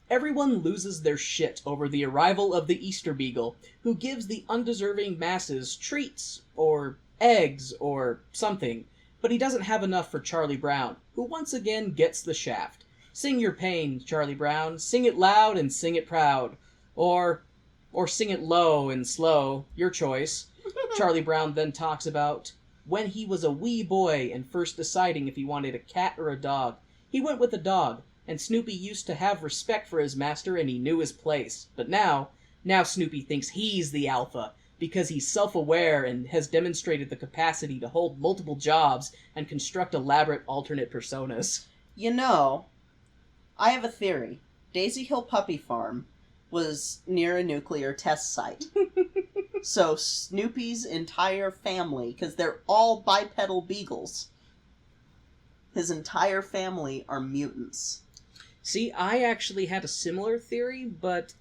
everyone loses their shit over the arrival of the Easter Beagle, who gives the undeserving masses treats, or eggs, or something. But he doesn't have enough for Charlie Brown, who once again gets the shaft. Sing your pain, Charlie Brown. Sing it loud and sing it proud. Or sing it low and slow, your choice. Charlie Brown then talks about when he was a wee boy and first deciding if he wanted a cat or a dog. He went with a dog, and Snoopy used to have respect for his master and he knew his place. But now Snoopy thinks he's the alpha, because he's self-aware and has demonstrated the capacity to hold multiple jobs and construct elaborate alternate personas. You know, I have a theory. Daisy Hill Puppy Farm was near a nuclear test site. So Snoopy's entire family, because they're all bipedal beagles, his entire family are mutants. See, I actually had a similar theory, but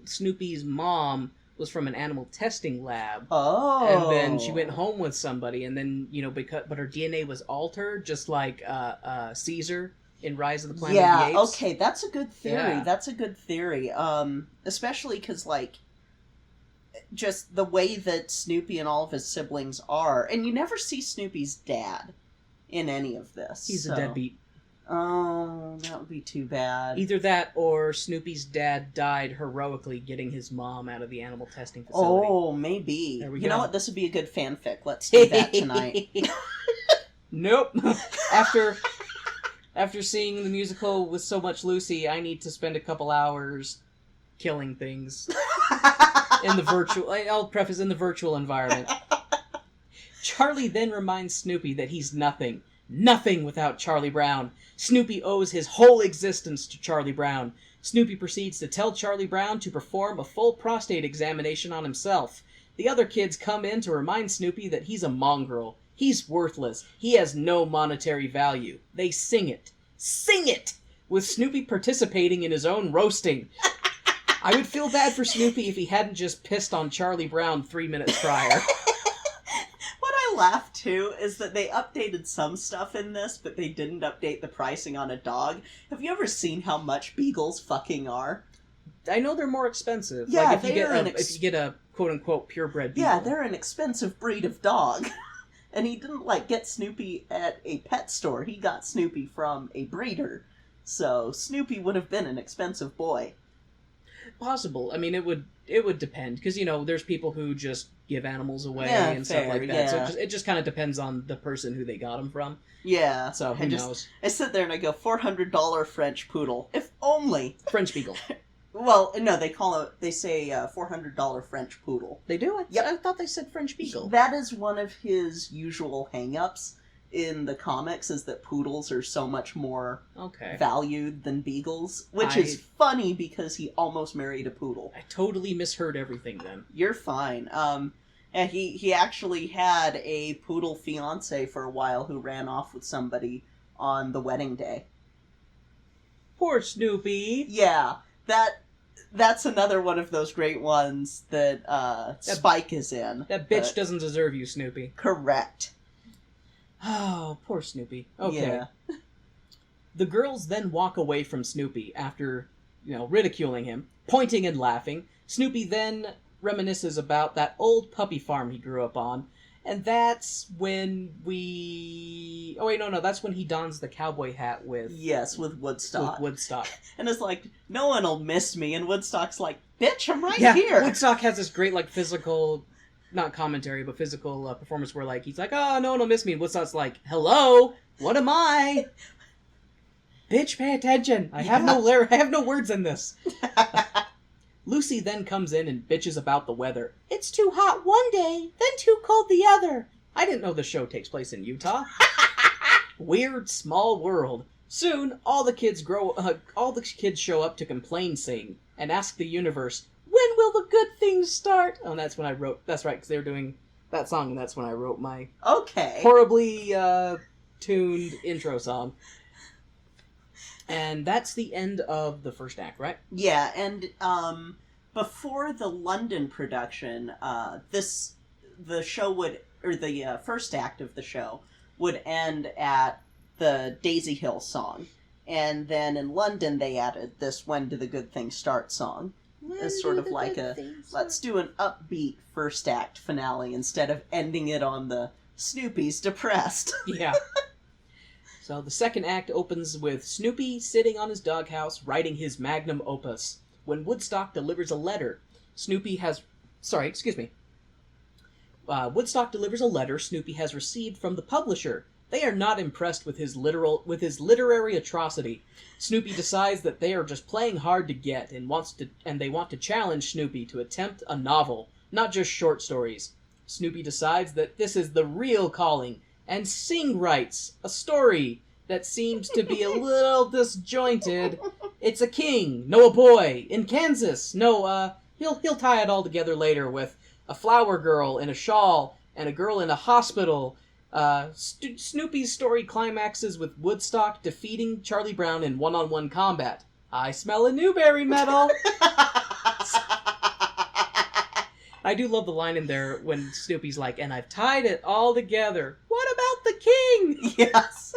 Snoopy's mom was from an animal testing lab. Oh. And then she went home with somebody, and then, but her DNA was altered, just like Caesar in Rise of the Planet of the Apes. Yeah, okay, that's a good theory. Yeah. That's a good theory. Especially because, just the way that Snoopy and all of his siblings are. And you never see Snoopy's dad in any of this. He's a deadbeat. Oh, that would be too bad. Either that, or Snoopy's dad died heroically getting his mom out of the animal testing facility. Oh, maybe. There we you go. know what? This would be a good fanfic. Let's do that tonight. Nope. After seeing the musical with so much Lucy, I need to spend a couple hours killing things in the virtual. I'll preface, in the virtual environment. Charlie then reminds Snoopy that he's nothing without Charlie Brown. Snoopy owes his whole existence to Charlie Brown. Snoopy proceeds to tell Charlie Brown to perform a full prostate examination on himself. The other kids come in to remind Snoopy that he's a mongrel. He's worthless. He has no monetary value. They sing it. Sing it! With Snoopy participating in his own roasting. I would feel bad for Snoopy if he hadn't just pissed on Charlie Brown 3 minutes prior. What I laugh too is that they updated some stuff in this, but they didn't update the pricing on a dog. Have you ever seen how much beagles fucking are? I know they're more expensive. Yeah, if you get a quote-unquote purebred beagle. Yeah, they're an expensive breed of dog. And he didn't, get Snoopy at a pet store. He got Snoopy from a breeder. So, Snoopy would have been an expensive boy. Possible. I mean, it would depend. Because, there's people who just give animals away and fair, stuff like that. yeah. So it just kind of depends on the person who they got them from. Yeah. So, who knows? I sit there and I go, $400 French poodle. If only. French beagle. Well, no, they say $400 French poodle. They do? Yep. I thought they said French beagle. That is one of his usual hang-ups in the comics, is that poodles are so much more valued than beagles, which is funny because he almost married a poodle. I totally misheard everything then. You're fine. And he actually had a poodle fiance for a while who ran off with somebody on the wedding day. Poor Snoopy. Yeah. That's another one of those great ones that Spike is in. That bitch doesn't deserve you, Snoopy. Correct. Oh, poor Snoopy. Okay. Yeah. The girls then walk away from Snoopy after, ridiculing him, pointing and laughing. Snoopy then reminisces about that old puppy farm he grew up on, and that's when that's when he dons the cowboy hat with... Yes, with Woodstock. And it's like, no one will miss me, and Woodstock's like, bitch, I'm right here! Woodstock has this great, physical... Not commentary, but physical performance where, he's like, oh, no one will miss me, and Woodstock's like, hello? What am I? Bitch, pay attention! I have no words in this. Lucy then comes in and bitches about the weather. It's too hot one day, then too cold the other. I didn't know the show takes place in Utah. Weird small world. Soon, all the kids show up to complain sing and ask the universe, when will the good things start? Oh, and that's when I wrote... That's right, because they were doing that song, and that's when I wrote my horribly tuned intro song. And that's the end of the first act, right? Yeah, and before the London production, the first act of the show would end at the Daisy Hill song. And then in London, they added this When Do the Good Things Start song. As sort of like let's do an upbeat first act finale instead of ending it on the Snoopy's depressed. Yeah. So the second act opens with Snoopy sitting on his doghouse writing his magnum opus. When Woodstock delivers a letter, Woodstock delivers a letter Snoopy has received from the publisher. They are not impressed with his literary atrocity. Snoopy decides that they are just playing hard to get and they want to challenge Snoopy to attempt a novel, not just short stories. Snoopy decides that this is the real calling, and writes a story that seems to be a little disjointed. It's a king, no a boy, in Kansas. No, he'll tie it all together later with a flower girl in a shawl and a girl in a hospital. Snoopy's story climaxes with Woodstock defeating Charlie Brown in one-on-one combat. I smell a Newberry medal! I do love the line in there when Snoopy's like, and I've tied it all together. What about the king? Yes.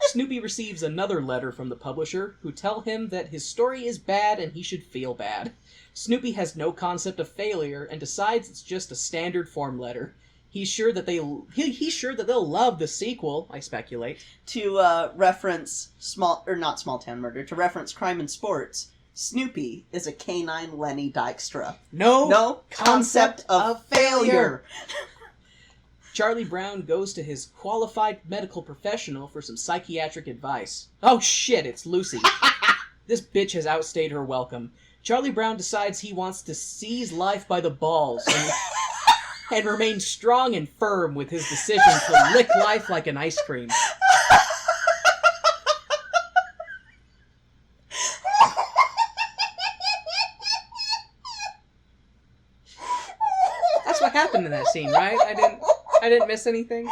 Snoopy receives another letter from the publisher, who tell him that his story is bad and he should feel bad. Snoopy has no concept of failure and decides it's just a standard form letter. He's sure that they'll love the sequel, I speculate. To reference not Small Town Murder, to reference Crime and Sports, Snoopy is a canine Lenny Dykstra. No concept of failure. Charlie Brown goes to his qualified medical professional for some psychiatric advice. Oh shit, it's Lucy. This bitch has outstayed her welcome. Charlie Brown decides he wants to seize life by the balls and remain strong and firm with his decision to lick life like an ice cream. That's what happened in that scene, right? I didn't miss anything.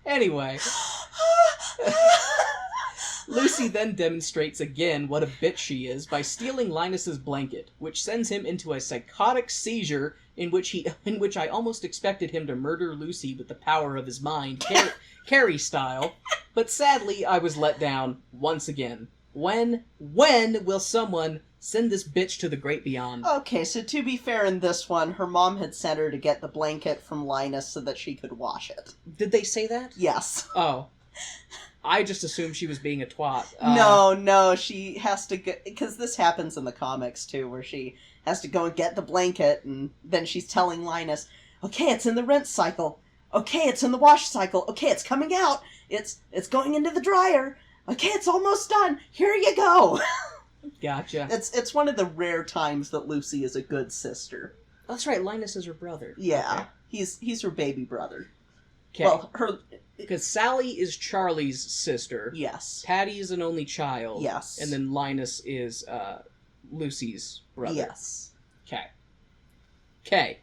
Anyway. Lucy then demonstrates again what a bitch she is by stealing Linus's blanket, which sends him into a psychotic seizure in which I almost expected him to murder Lucy with the power of his mind, Carrie style. But sadly, I was let down once again. When will someone send this bitch to the great beyond? Okay, so to be fair in this one, her mom had sent her to get the blanket from Linus so that she could wash it. Did they say that? Yes. Oh. I just assumed she was being a twat. No, she has to go, because this happens in the comics too, where she has to go and get the blanket, and then she's telling Linus, okay, it's in the rinse cycle. Okay, it's in the wash cycle. Okay, it's coming out. It's going into the dryer. Okay, it's almost done. Here you go. Gotcha. It's one of the rare times that Lucy is a good sister. That's right, Linus is her brother. Yeah, okay. He's her baby brother. Okay. Well, her... Because Sally is Charlie's sister. Yes. Patty is an only child. Yes. And then Linus is Lucy's brother. Yes. Okay.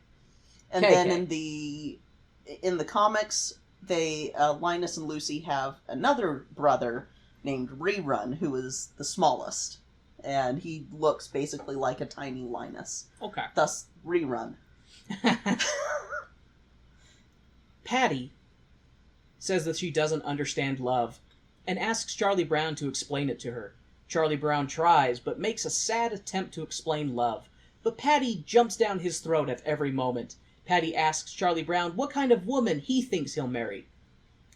And then in the comics, Linus and Lucy have another brother named Rerun, who is the smallest. And he looks basically like a tiny Linus. Okay. Thus, Rerun. Patty says that she doesn't understand love, and asks Charlie Brown to explain it to her. Charlie Brown tries, but makes a sad attempt to explain love. But Patty jumps down his throat at every moment. Patty asks Charlie Brown what kind of woman he thinks he'll marry.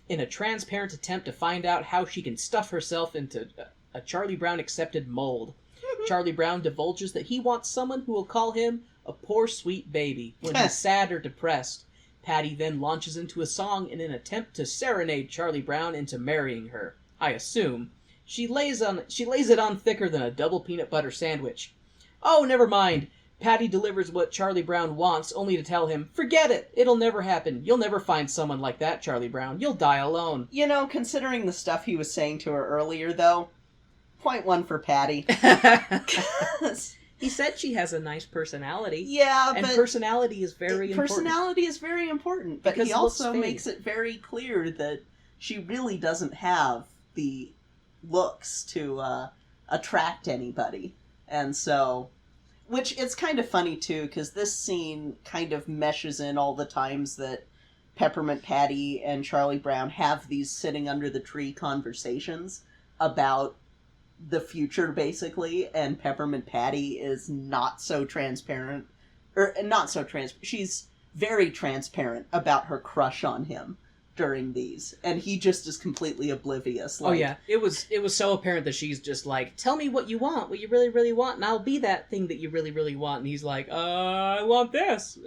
In a transparent attempt to find out how she can stuff herself into a Charlie Brown-accepted mold, Charlie Brown divulges that he wants someone who will call him a poor sweet baby when he's sad or depressed. Patty then launches into a song in an attempt to serenade Charlie Brown into marrying her. I assume. She lays it on thicker than a double peanut butter sandwich. Oh, never mind. Patty delivers what Charlie Brown wants, only to tell him, forget it, it'll never happen. You'll never find someone like that, Charlie Brown. You'll die alone. You know, considering the stuff he was saying to her earlier, though, 0.1 for Patty. He said she has a nice personality. Yeah, and personality is very important. Personality is very important, but he also makes it very clear that she really doesn't have the looks to attract anybody. And so, which it's kind of funny too, because this scene kind of meshes in all the times that Peppermint Patty and Charlie Brown have these sitting under the tree conversations about the future, basically, and Peppermint Patty is not so transparent. Or, not so transparent. She's very transparent about her crush on him during these, and he just is completely oblivious. Like, oh yeah, it was so apparent that she's just like, tell me what you want, what you really, really want, and I'll be that thing that you really, really want. And he's like, I want this.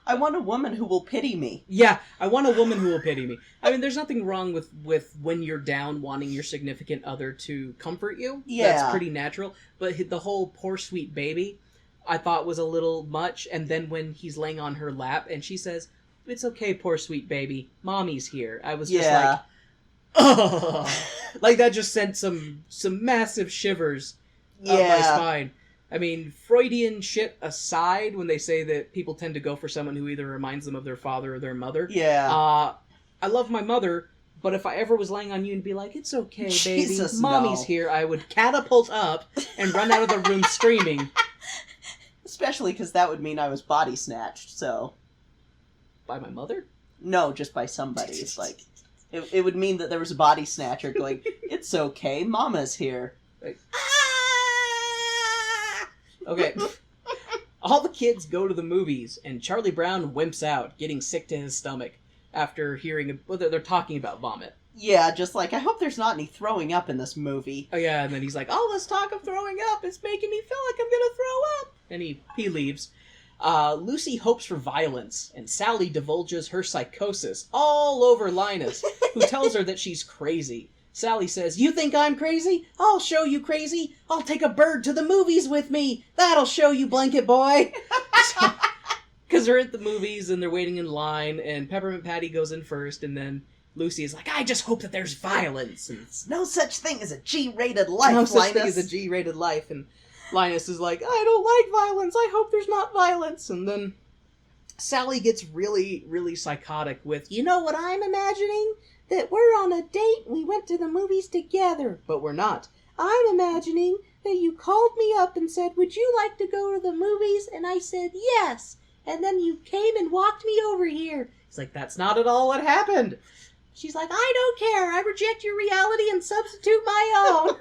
I want a woman who will pity me. Yeah, I want a woman who will pity me. I mean, there's nothing wrong with when you're down wanting your significant other to comfort you. Yeah. That's pretty natural. But the whole poor sweet baby, I thought was a little much. And then when he's laying on her lap and she says, it's okay, poor sweet baby, mommy's here. I was just like, oh, like that just sent some massive shivers up my spine. I mean, Freudian shit aside, when they say that people tend to go for someone who either reminds them of their father or their mother. Yeah. I love my mother, but if I ever was laying on you and be like, it's okay, baby, Jesus, mommy's here, I would catapult up and run out of the room screaming. Especially because that would mean I was body snatched, so... By my mother? No, just by somebody. It's like, it would mean that there was a body snatcher going, it's okay, Mama's here. Like, okay. All the kids go to the movies, and Charlie Brown wimps out, getting sick to his stomach after hearing... Well, they're talking about vomit. Yeah, just like, I hope there's not any throwing up in this movie. Oh yeah, and then he's like, all this talk of throwing up is making me feel like I'm gonna throw up. And he leaves. Lucy hopes for violence, and Sally divulges her psychosis all over Linus, who tells her that she's crazy. Sally says, you think I'm crazy? I'll show you crazy. I'll take a bird to the movies with me. That'll show you, blanket boy. Because they're at the movies, and they're waiting in line, and Peppermint Patty goes in first, and then Lucy is like, I just hope that there's violence. And it's no such thing as a G-rated life, no Linus. Such thing as a G-rated life, and Linus is like, I don't like violence. I hope there's not violence. And then Sally gets really, really psychotic with, you know what I'm imagining? That we're on a date and we went to the movies together. But we're not. I'm imagining that you called me up and said, would you like to go to the movies? And I said, yes. And then you came and walked me over here. He's like, that's not at all what happened. She's like, I don't care. I reject your reality and substitute my own.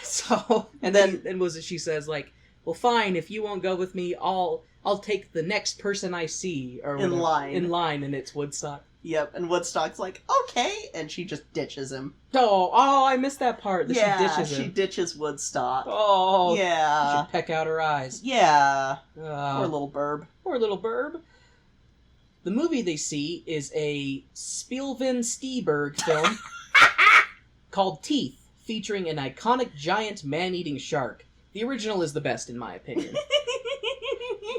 So, and then she says, like, well, fine, if you won't go with me, I'll take the next person I see, or in line, and it's Woodstock. Yep, and Woodstock's like, okay, and she just ditches him. Oh, I missed that part. That she ditches Woodstock. Oh, yeah. She should peck out her eyes. Yeah. Poor little burb. Poor little burb. The movie they see is a Spielvin Steberg film called Teeth, featuring an iconic giant man-eating shark. The original is the best, in my opinion.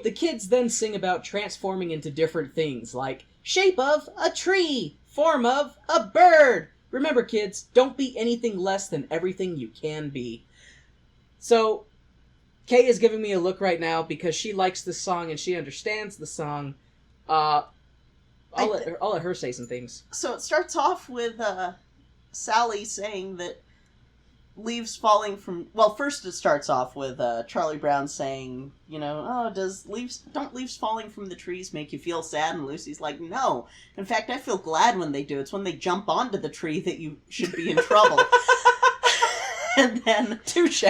The kids then sing about transforming into different things, like shape of a tree, form of a bird. Remember, kids, don't be anything less than everything you can be. So, Kay is giving me a look right now because she likes this song and she understands the song. I'll let her say some things. So it starts off with Sally saying that leaves falling from... Well, first it starts off with Charlie Brown saying, you know, don't leaves falling from the trees make you feel sad? And Lucy's like, no. In fact, I feel glad when they do. It's when they jump onto the tree that you should be in trouble. And then... Touche!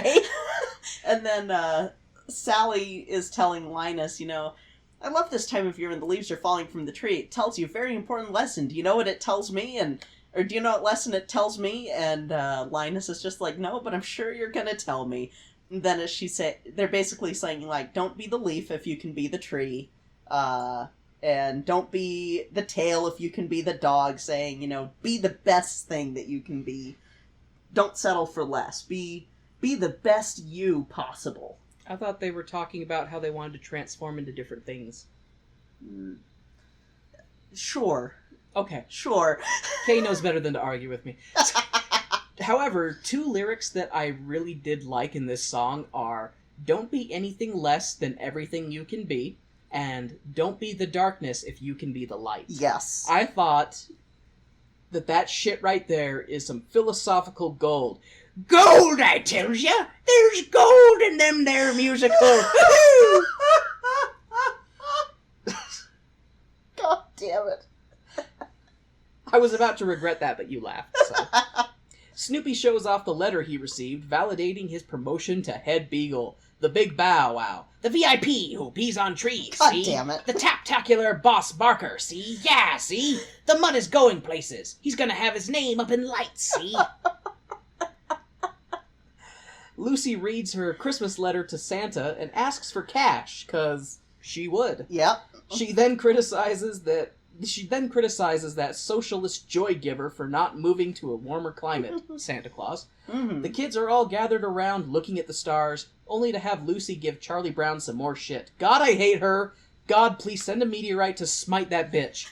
And then Sally is telling Linus, you know, I love this time of year when the leaves are falling from the tree. It tells you a very important lesson. Do you know what it tells me? Or do you know what lesson it tells me? And Linus is just like, no, but I'm sure you're gonna tell me. And then as she say, they're basically saying, like, don't be the leaf if you can be the tree. And don't be the tail if you can be the dog, saying, you know, be the best thing that you can be. Don't settle for less. Be the best you possible. I thought they were talking about how they wanted to transform into different things. Sure. Okay. Sure. Kay knows better than to argue with me. However, two lyrics that I really did like in this song are, don't be anything less than everything you can be, and don't be the darkness if you can be the light. Yes. I thought that shit right there is some philosophical gold. Gold, I tell ya! There's gold in them there musicals! God damn it. I was about to regret that, but you laughed, so. Snoopy shows off the letter he received, validating his promotion to head beagle. The big bow wow. The VIP who pees on trees, God see? damn it. The tap-tacular boss barker, see? Yeah, see? The mun is going places. He's gonna have his name up in lights, see? Lucy reads her Christmas letter to Santa and asks for cash, 'cause she would. Yep. She then criticizes that socialist joy giver for not moving to a warmer climate, Santa Claus. Mm-hmm. The kids are all gathered around looking at the stars, only to have Lucy give Charlie Brown some more shit. God, I hate her. God, please send a meteorite to smite that bitch.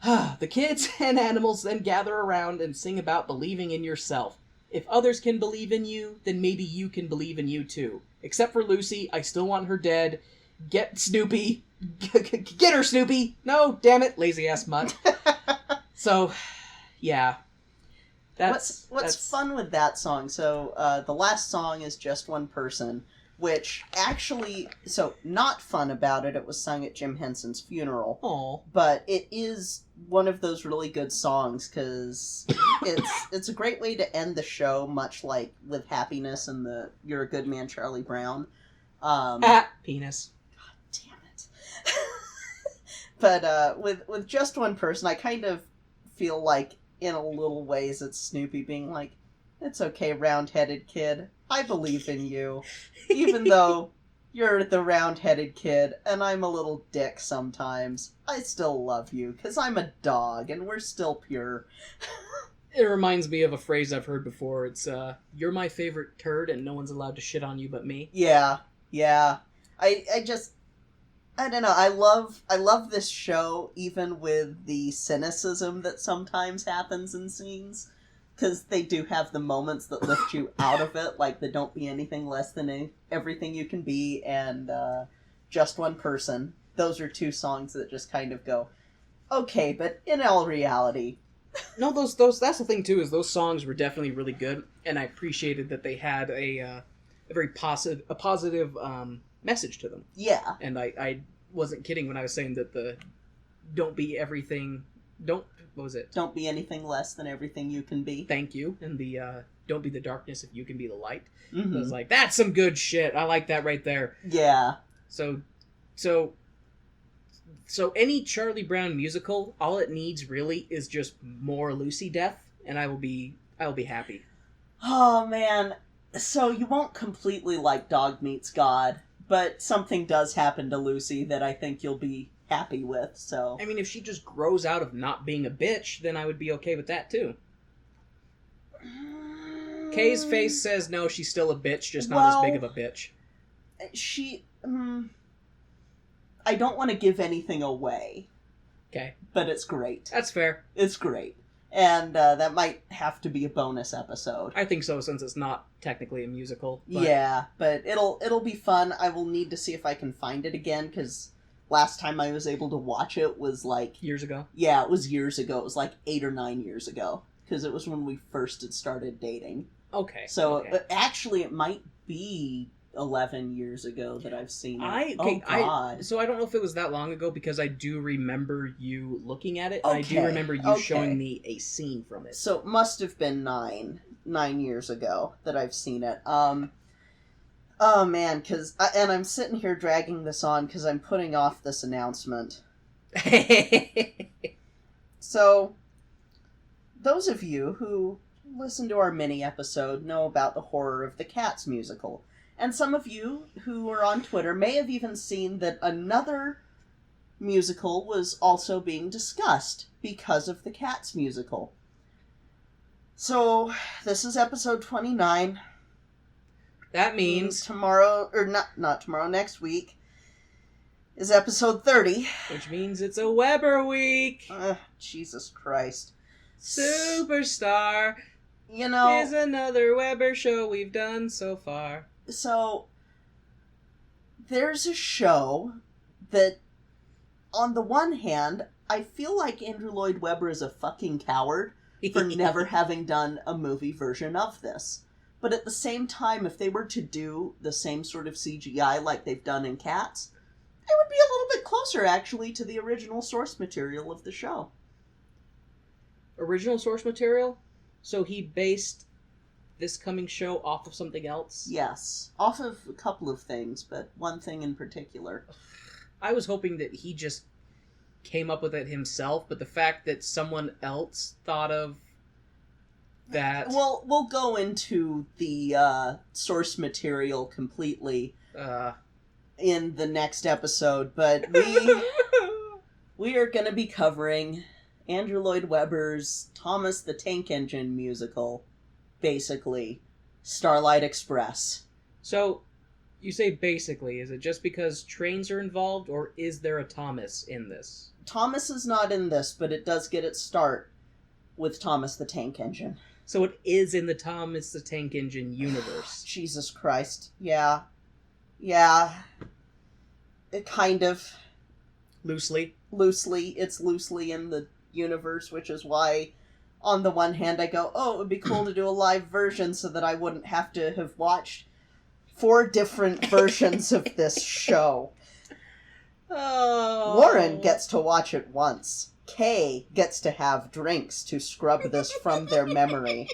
The kids and animals then gather around and sing about believing in yourself. If others can believe in you, then maybe you can believe in you too. Except for Lucy, I still want her dead. Get Snoopy. Get her, Snoopy! No, damn it, lazy-ass mutt. So, yeah. What's fun with that song? So, the last song is Just One Person, which actually, so not fun about it, it was sung at Jim Henson's funeral. Aww. But it is one of those really good songs, because it's a great way to end the show, much like with Happiness and the You're a Good Man, Charlie Brown. Penis. God damn it. But with Just One Person, I kind of feel like, in a little ways, it's Snoopy being like, it's okay, round-headed kid. I believe in you. Even though you're the round-headed kid, and I'm a little dick sometimes, I still love you, because I'm a dog, and we're still pure. It reminds me of a phrase I've heard before. It's, you're my favorite turd, and no one's allowed to shit on you but me. Yeah. I don't know, I love this show, even with the cynicism that sometimes happens in scenes, because they do have the moments that lift you out of it, like the Don't Be Anything Less Than Everything You Can Be, and Just One Person. Those are two songs that just kind of go, okay, but in all reality... No, those that's the thing, too, is those songs were definitely really good, and I appreciated that they had a very positive message to them. Yeah. And I wasn't kidding when I was saying that the what was it? Don't be anything less than everything you can be. Thank you. And the don't be the darkness if you can be the light. Mm-hmm. I was like, that's some good shit. I like that right there. Yeah. So any Charlie Brown musical, all it needs really is just more Lucy death, and I will be happy. Oh man. So you won't completely like Dog Meets God, but something does happen to Lucy that I think you'll be happy with, so... I mean, if she just grows out of not being a bitch, then I would be okay with that, too. Kay's face says no, she's still a bitch, just not as big of a bitch. I don't want to give anything away. Okay. But it's great. That's fair. It's great. And that might have to be a bonus episode. I think so, since it's not technically a musical. But... Yeah, but it'll be fun. I will need to see if I can find it again, because last time I was able to watch it was like... Years ago? Yeah, it was years ago. It was like 8 or 9 years ago, because it was when we first had started dating. Okay. So, actually, it might be 11 years ago that I've seen it. Oh, God. So I don't know if it was that long ago, because I do remember you looking at it, and I do remember you showing me a scene from it. So it must have been 9 years ago that I've seen it. Oh man, and I'm sitting here dragging this on because I'm putting off this announcement. So, those of you who listen to our mini episode know about the horror of the Cats musical. And some of you who are on Twitter may have even seen that another musical was also being discussed because of the Cats musical. So, this is episode 29. That means... tomorrow, or not tomorrow, next week, is episode 30. Which means it's a Weber week! Jesus Christ. Superstar! You know... Is another Weber show we've done so far. So, there's a show that, on the one hand, I feel like Andrew Lloyd Webber is a fucking coward for never having done a movie version of this. But at the same time, if they were to do the same sort of CGI like they've done in Cats, it would be a little bit closer, actually, to the original source material of the show. Original source material? So he based this coming show off of something else? Yes. Off of a couple of things, but one thing in particular. I was hoping that he just came up with it himself, but the fact that someone else thought of that... Well, we'll go into the source material completely in the next episode, but we are going to be covering Andrew Lloyd Webber's Thomas the Tank Engine musical, basically. Starlight Express. So, you say basically, is it just because trains are involved, or is there a Thomas in this? Thomas is not in this, but it does get its start with Thomas the Tank Engine. So it is in the Thomas the Tank Engine universe. Jesus Christ. Yeah. Yeah. It kind of... Loosely? Loosely. It's loosely in the universe, which is why, on the one hand, I go, oh, it would be cool to do a live version so that I wouldn't have to have watched 4 different versions of this show. Oh. Warren gets to watch it once. Kay gets to have drinks to scrub this from their memory.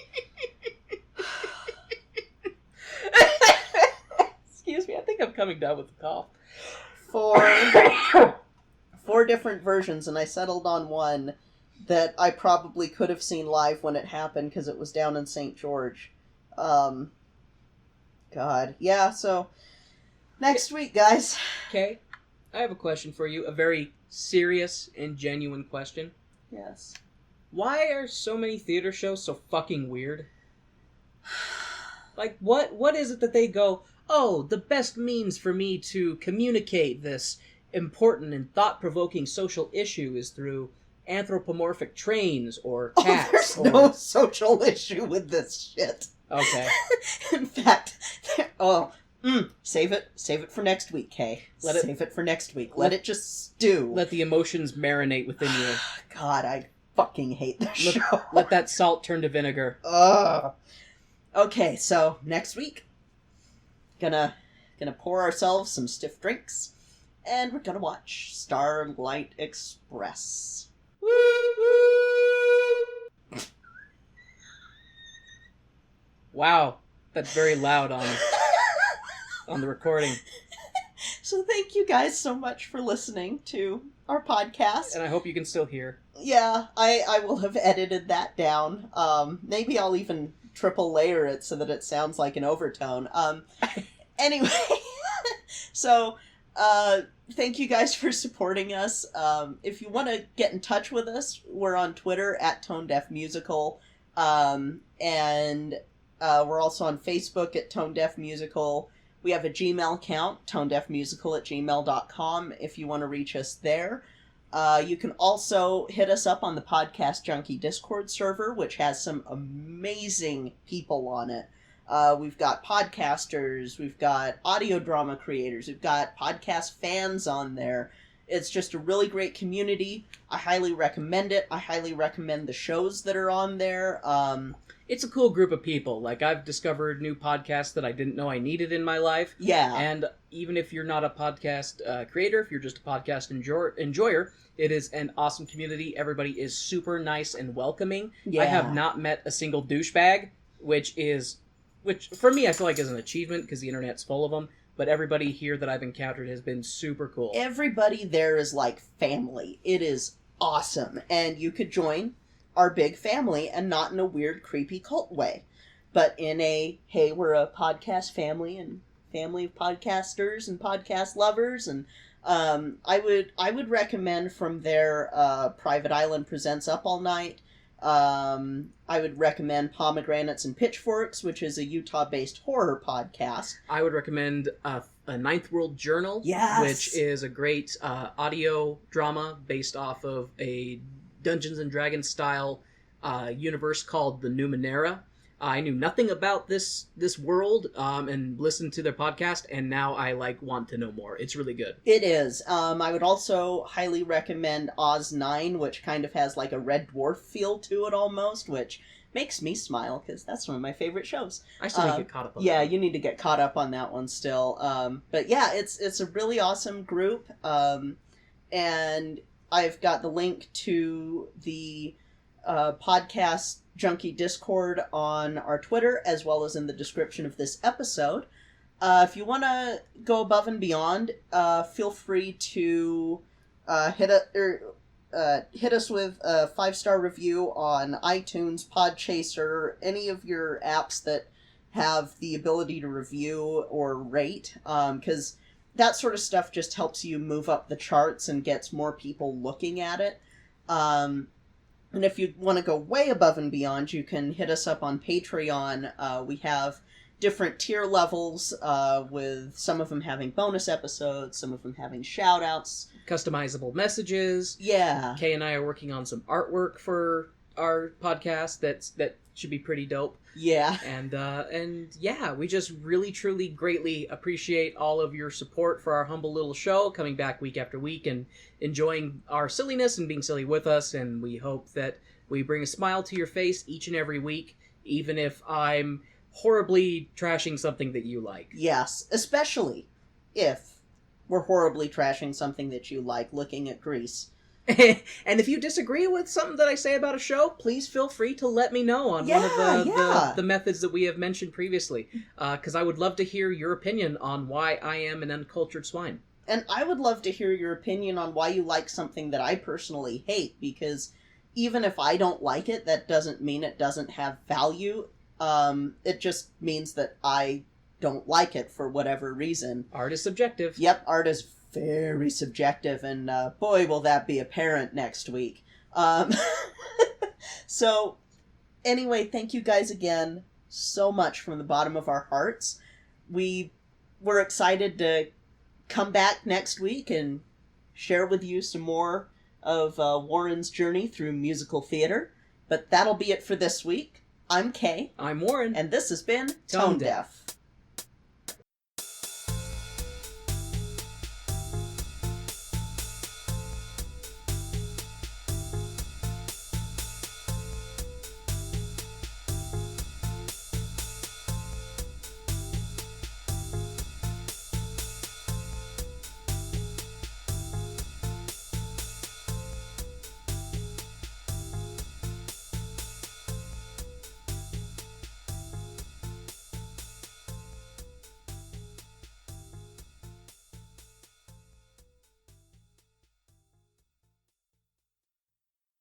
Excuse me, I think I'm coming down with the cough. 4 different versions, and I settled on one that I probably could have seen live when it happened because it was down in St. George. God. Yeah, so next week, guys. Okay, I have a question for you. A very serious and genuine question. Yes. Why are so many theater shows so fucking weird? Like, what is it that they go, oh, the best means for me to communicate this important and thought-provoking social issue is through anthropomorphic trains or cats. There's no social issue with this shit. Okay. In fact, save it for next week, Kay. Save it for next week. Let it just stew. Let the emotions marinate within you. God, I fucking hate this show. Let that salt turn to vinegar. Okay, so next week, gonna pour ourselves some stiff drinks, and we're gonna watch Starlight Express. Wow, that's very loud on the recording. So thank you guys so much for listening to our podcast. And I hope you can still hear. Yeah, I will have edited that down. Maybe I'll even triple layer it so that it sounds like an overtone. Anyway, so thank you guys for supporting us. If you want to get in touch with us, we're on Twitter at ToneDeafMusical. And we're also on Facebook at ToneDeafMusical. We have a Gmail account, tonedeafmusical@gmail.com, if you want to reach us there. You can also hit us up on the Podcast Junkie Discord server, which has some amazing people on it. We've got podcasters, we've got audio drama creators, we've got podcast fans on there. It's just a really great community. I highly recommend it. I highly recommend the shows that are on there. It's a cool group of people. Like, I've discovered new podcasts that I didn't know I needed in my life. Yeah. And even if you're not a podcast creator, if you're just a podcast enjoyer, it is an awesome community. Everybody is super nice and welcoming. Yeah. I have not met a single douchebag, which for me I feel like is an achievement because the internet's full of them. But everybody here that I've encountered has been super cool. Everybody there is like family. It is awesome. And you could join our big family, and not in a weird, creepy cult way, but in a, hey, we're a podcast family and family of podcasters and podcast lovers. And I would recommend from their Private Island Presents Up All Night. I would recommend Pomegranates and Pitchforks, which is a Utah-based horror podcast. I would recommend a Ninth World Journal, yes, which is a great audio drama based off of a Dungeons and Dragons style universe called the Numenera. I knew nothing about this world and listened to their podcast, and now I want to know more. It's really good. It is. I would also highly recommend Oz 9, which kind of has like a Red Dwarf feel to it almost, which makes me smile because that's one of my favorite shows. I still need to get caught up on that. that. You need to get caught up on that one still. But yeah, it's a really awesome group. And I've got the link to the podcast Junkie Discord on our Twitter, as well as in the description of this episode. If you want to go above and beyond, feel free to hit us with a 5-star review on iTunes, Podchaser, any of your apps that have the ability to review or rate, because that sort of stuff just helps you move up the charts and gets more people looking at it. And if you want to go way above and beyond, you can hit us up on Patreon. We have different tier levels, with some of them having bonus episodes, some of them having shout-outs. Customizable messages. Yeah. Kay and I are working on some artwork for our podcast that should be pretty dope. Yeah. And yeah, we just really, truly, greatly appreciate all of your support for our humble little show, coming back week after week and enjoying our silliness and being silly with us, and we hope that we bring a smile to your face each and every week, even if I'm horribly trashing something that you like. Yes, especially if we're horribly trashing something that you like, looking at Grease. And if you disagree with something that I say about a show, please feel free to let me know on one of the methods that we have mentioned previously. Because I would love to hear your opinion on why I am an uncultured swine. And I would love to hear your opinion on why you like something that I personally hate, because even if I don't like it, that doesn't mean it doesn't have value. It just means that I don't like it for whatever reason. Art is subjective. Yep, art is very subjective, and boy, will that be apparent next week. So, anyway, thank you guys again so much from the bottom of our hearts. We're excited to come back next week and share with you some more of Warren's journey through musical theater. But that'll be it for this week. I'm Kay. I'm Warren. And this has been Tone Deaf.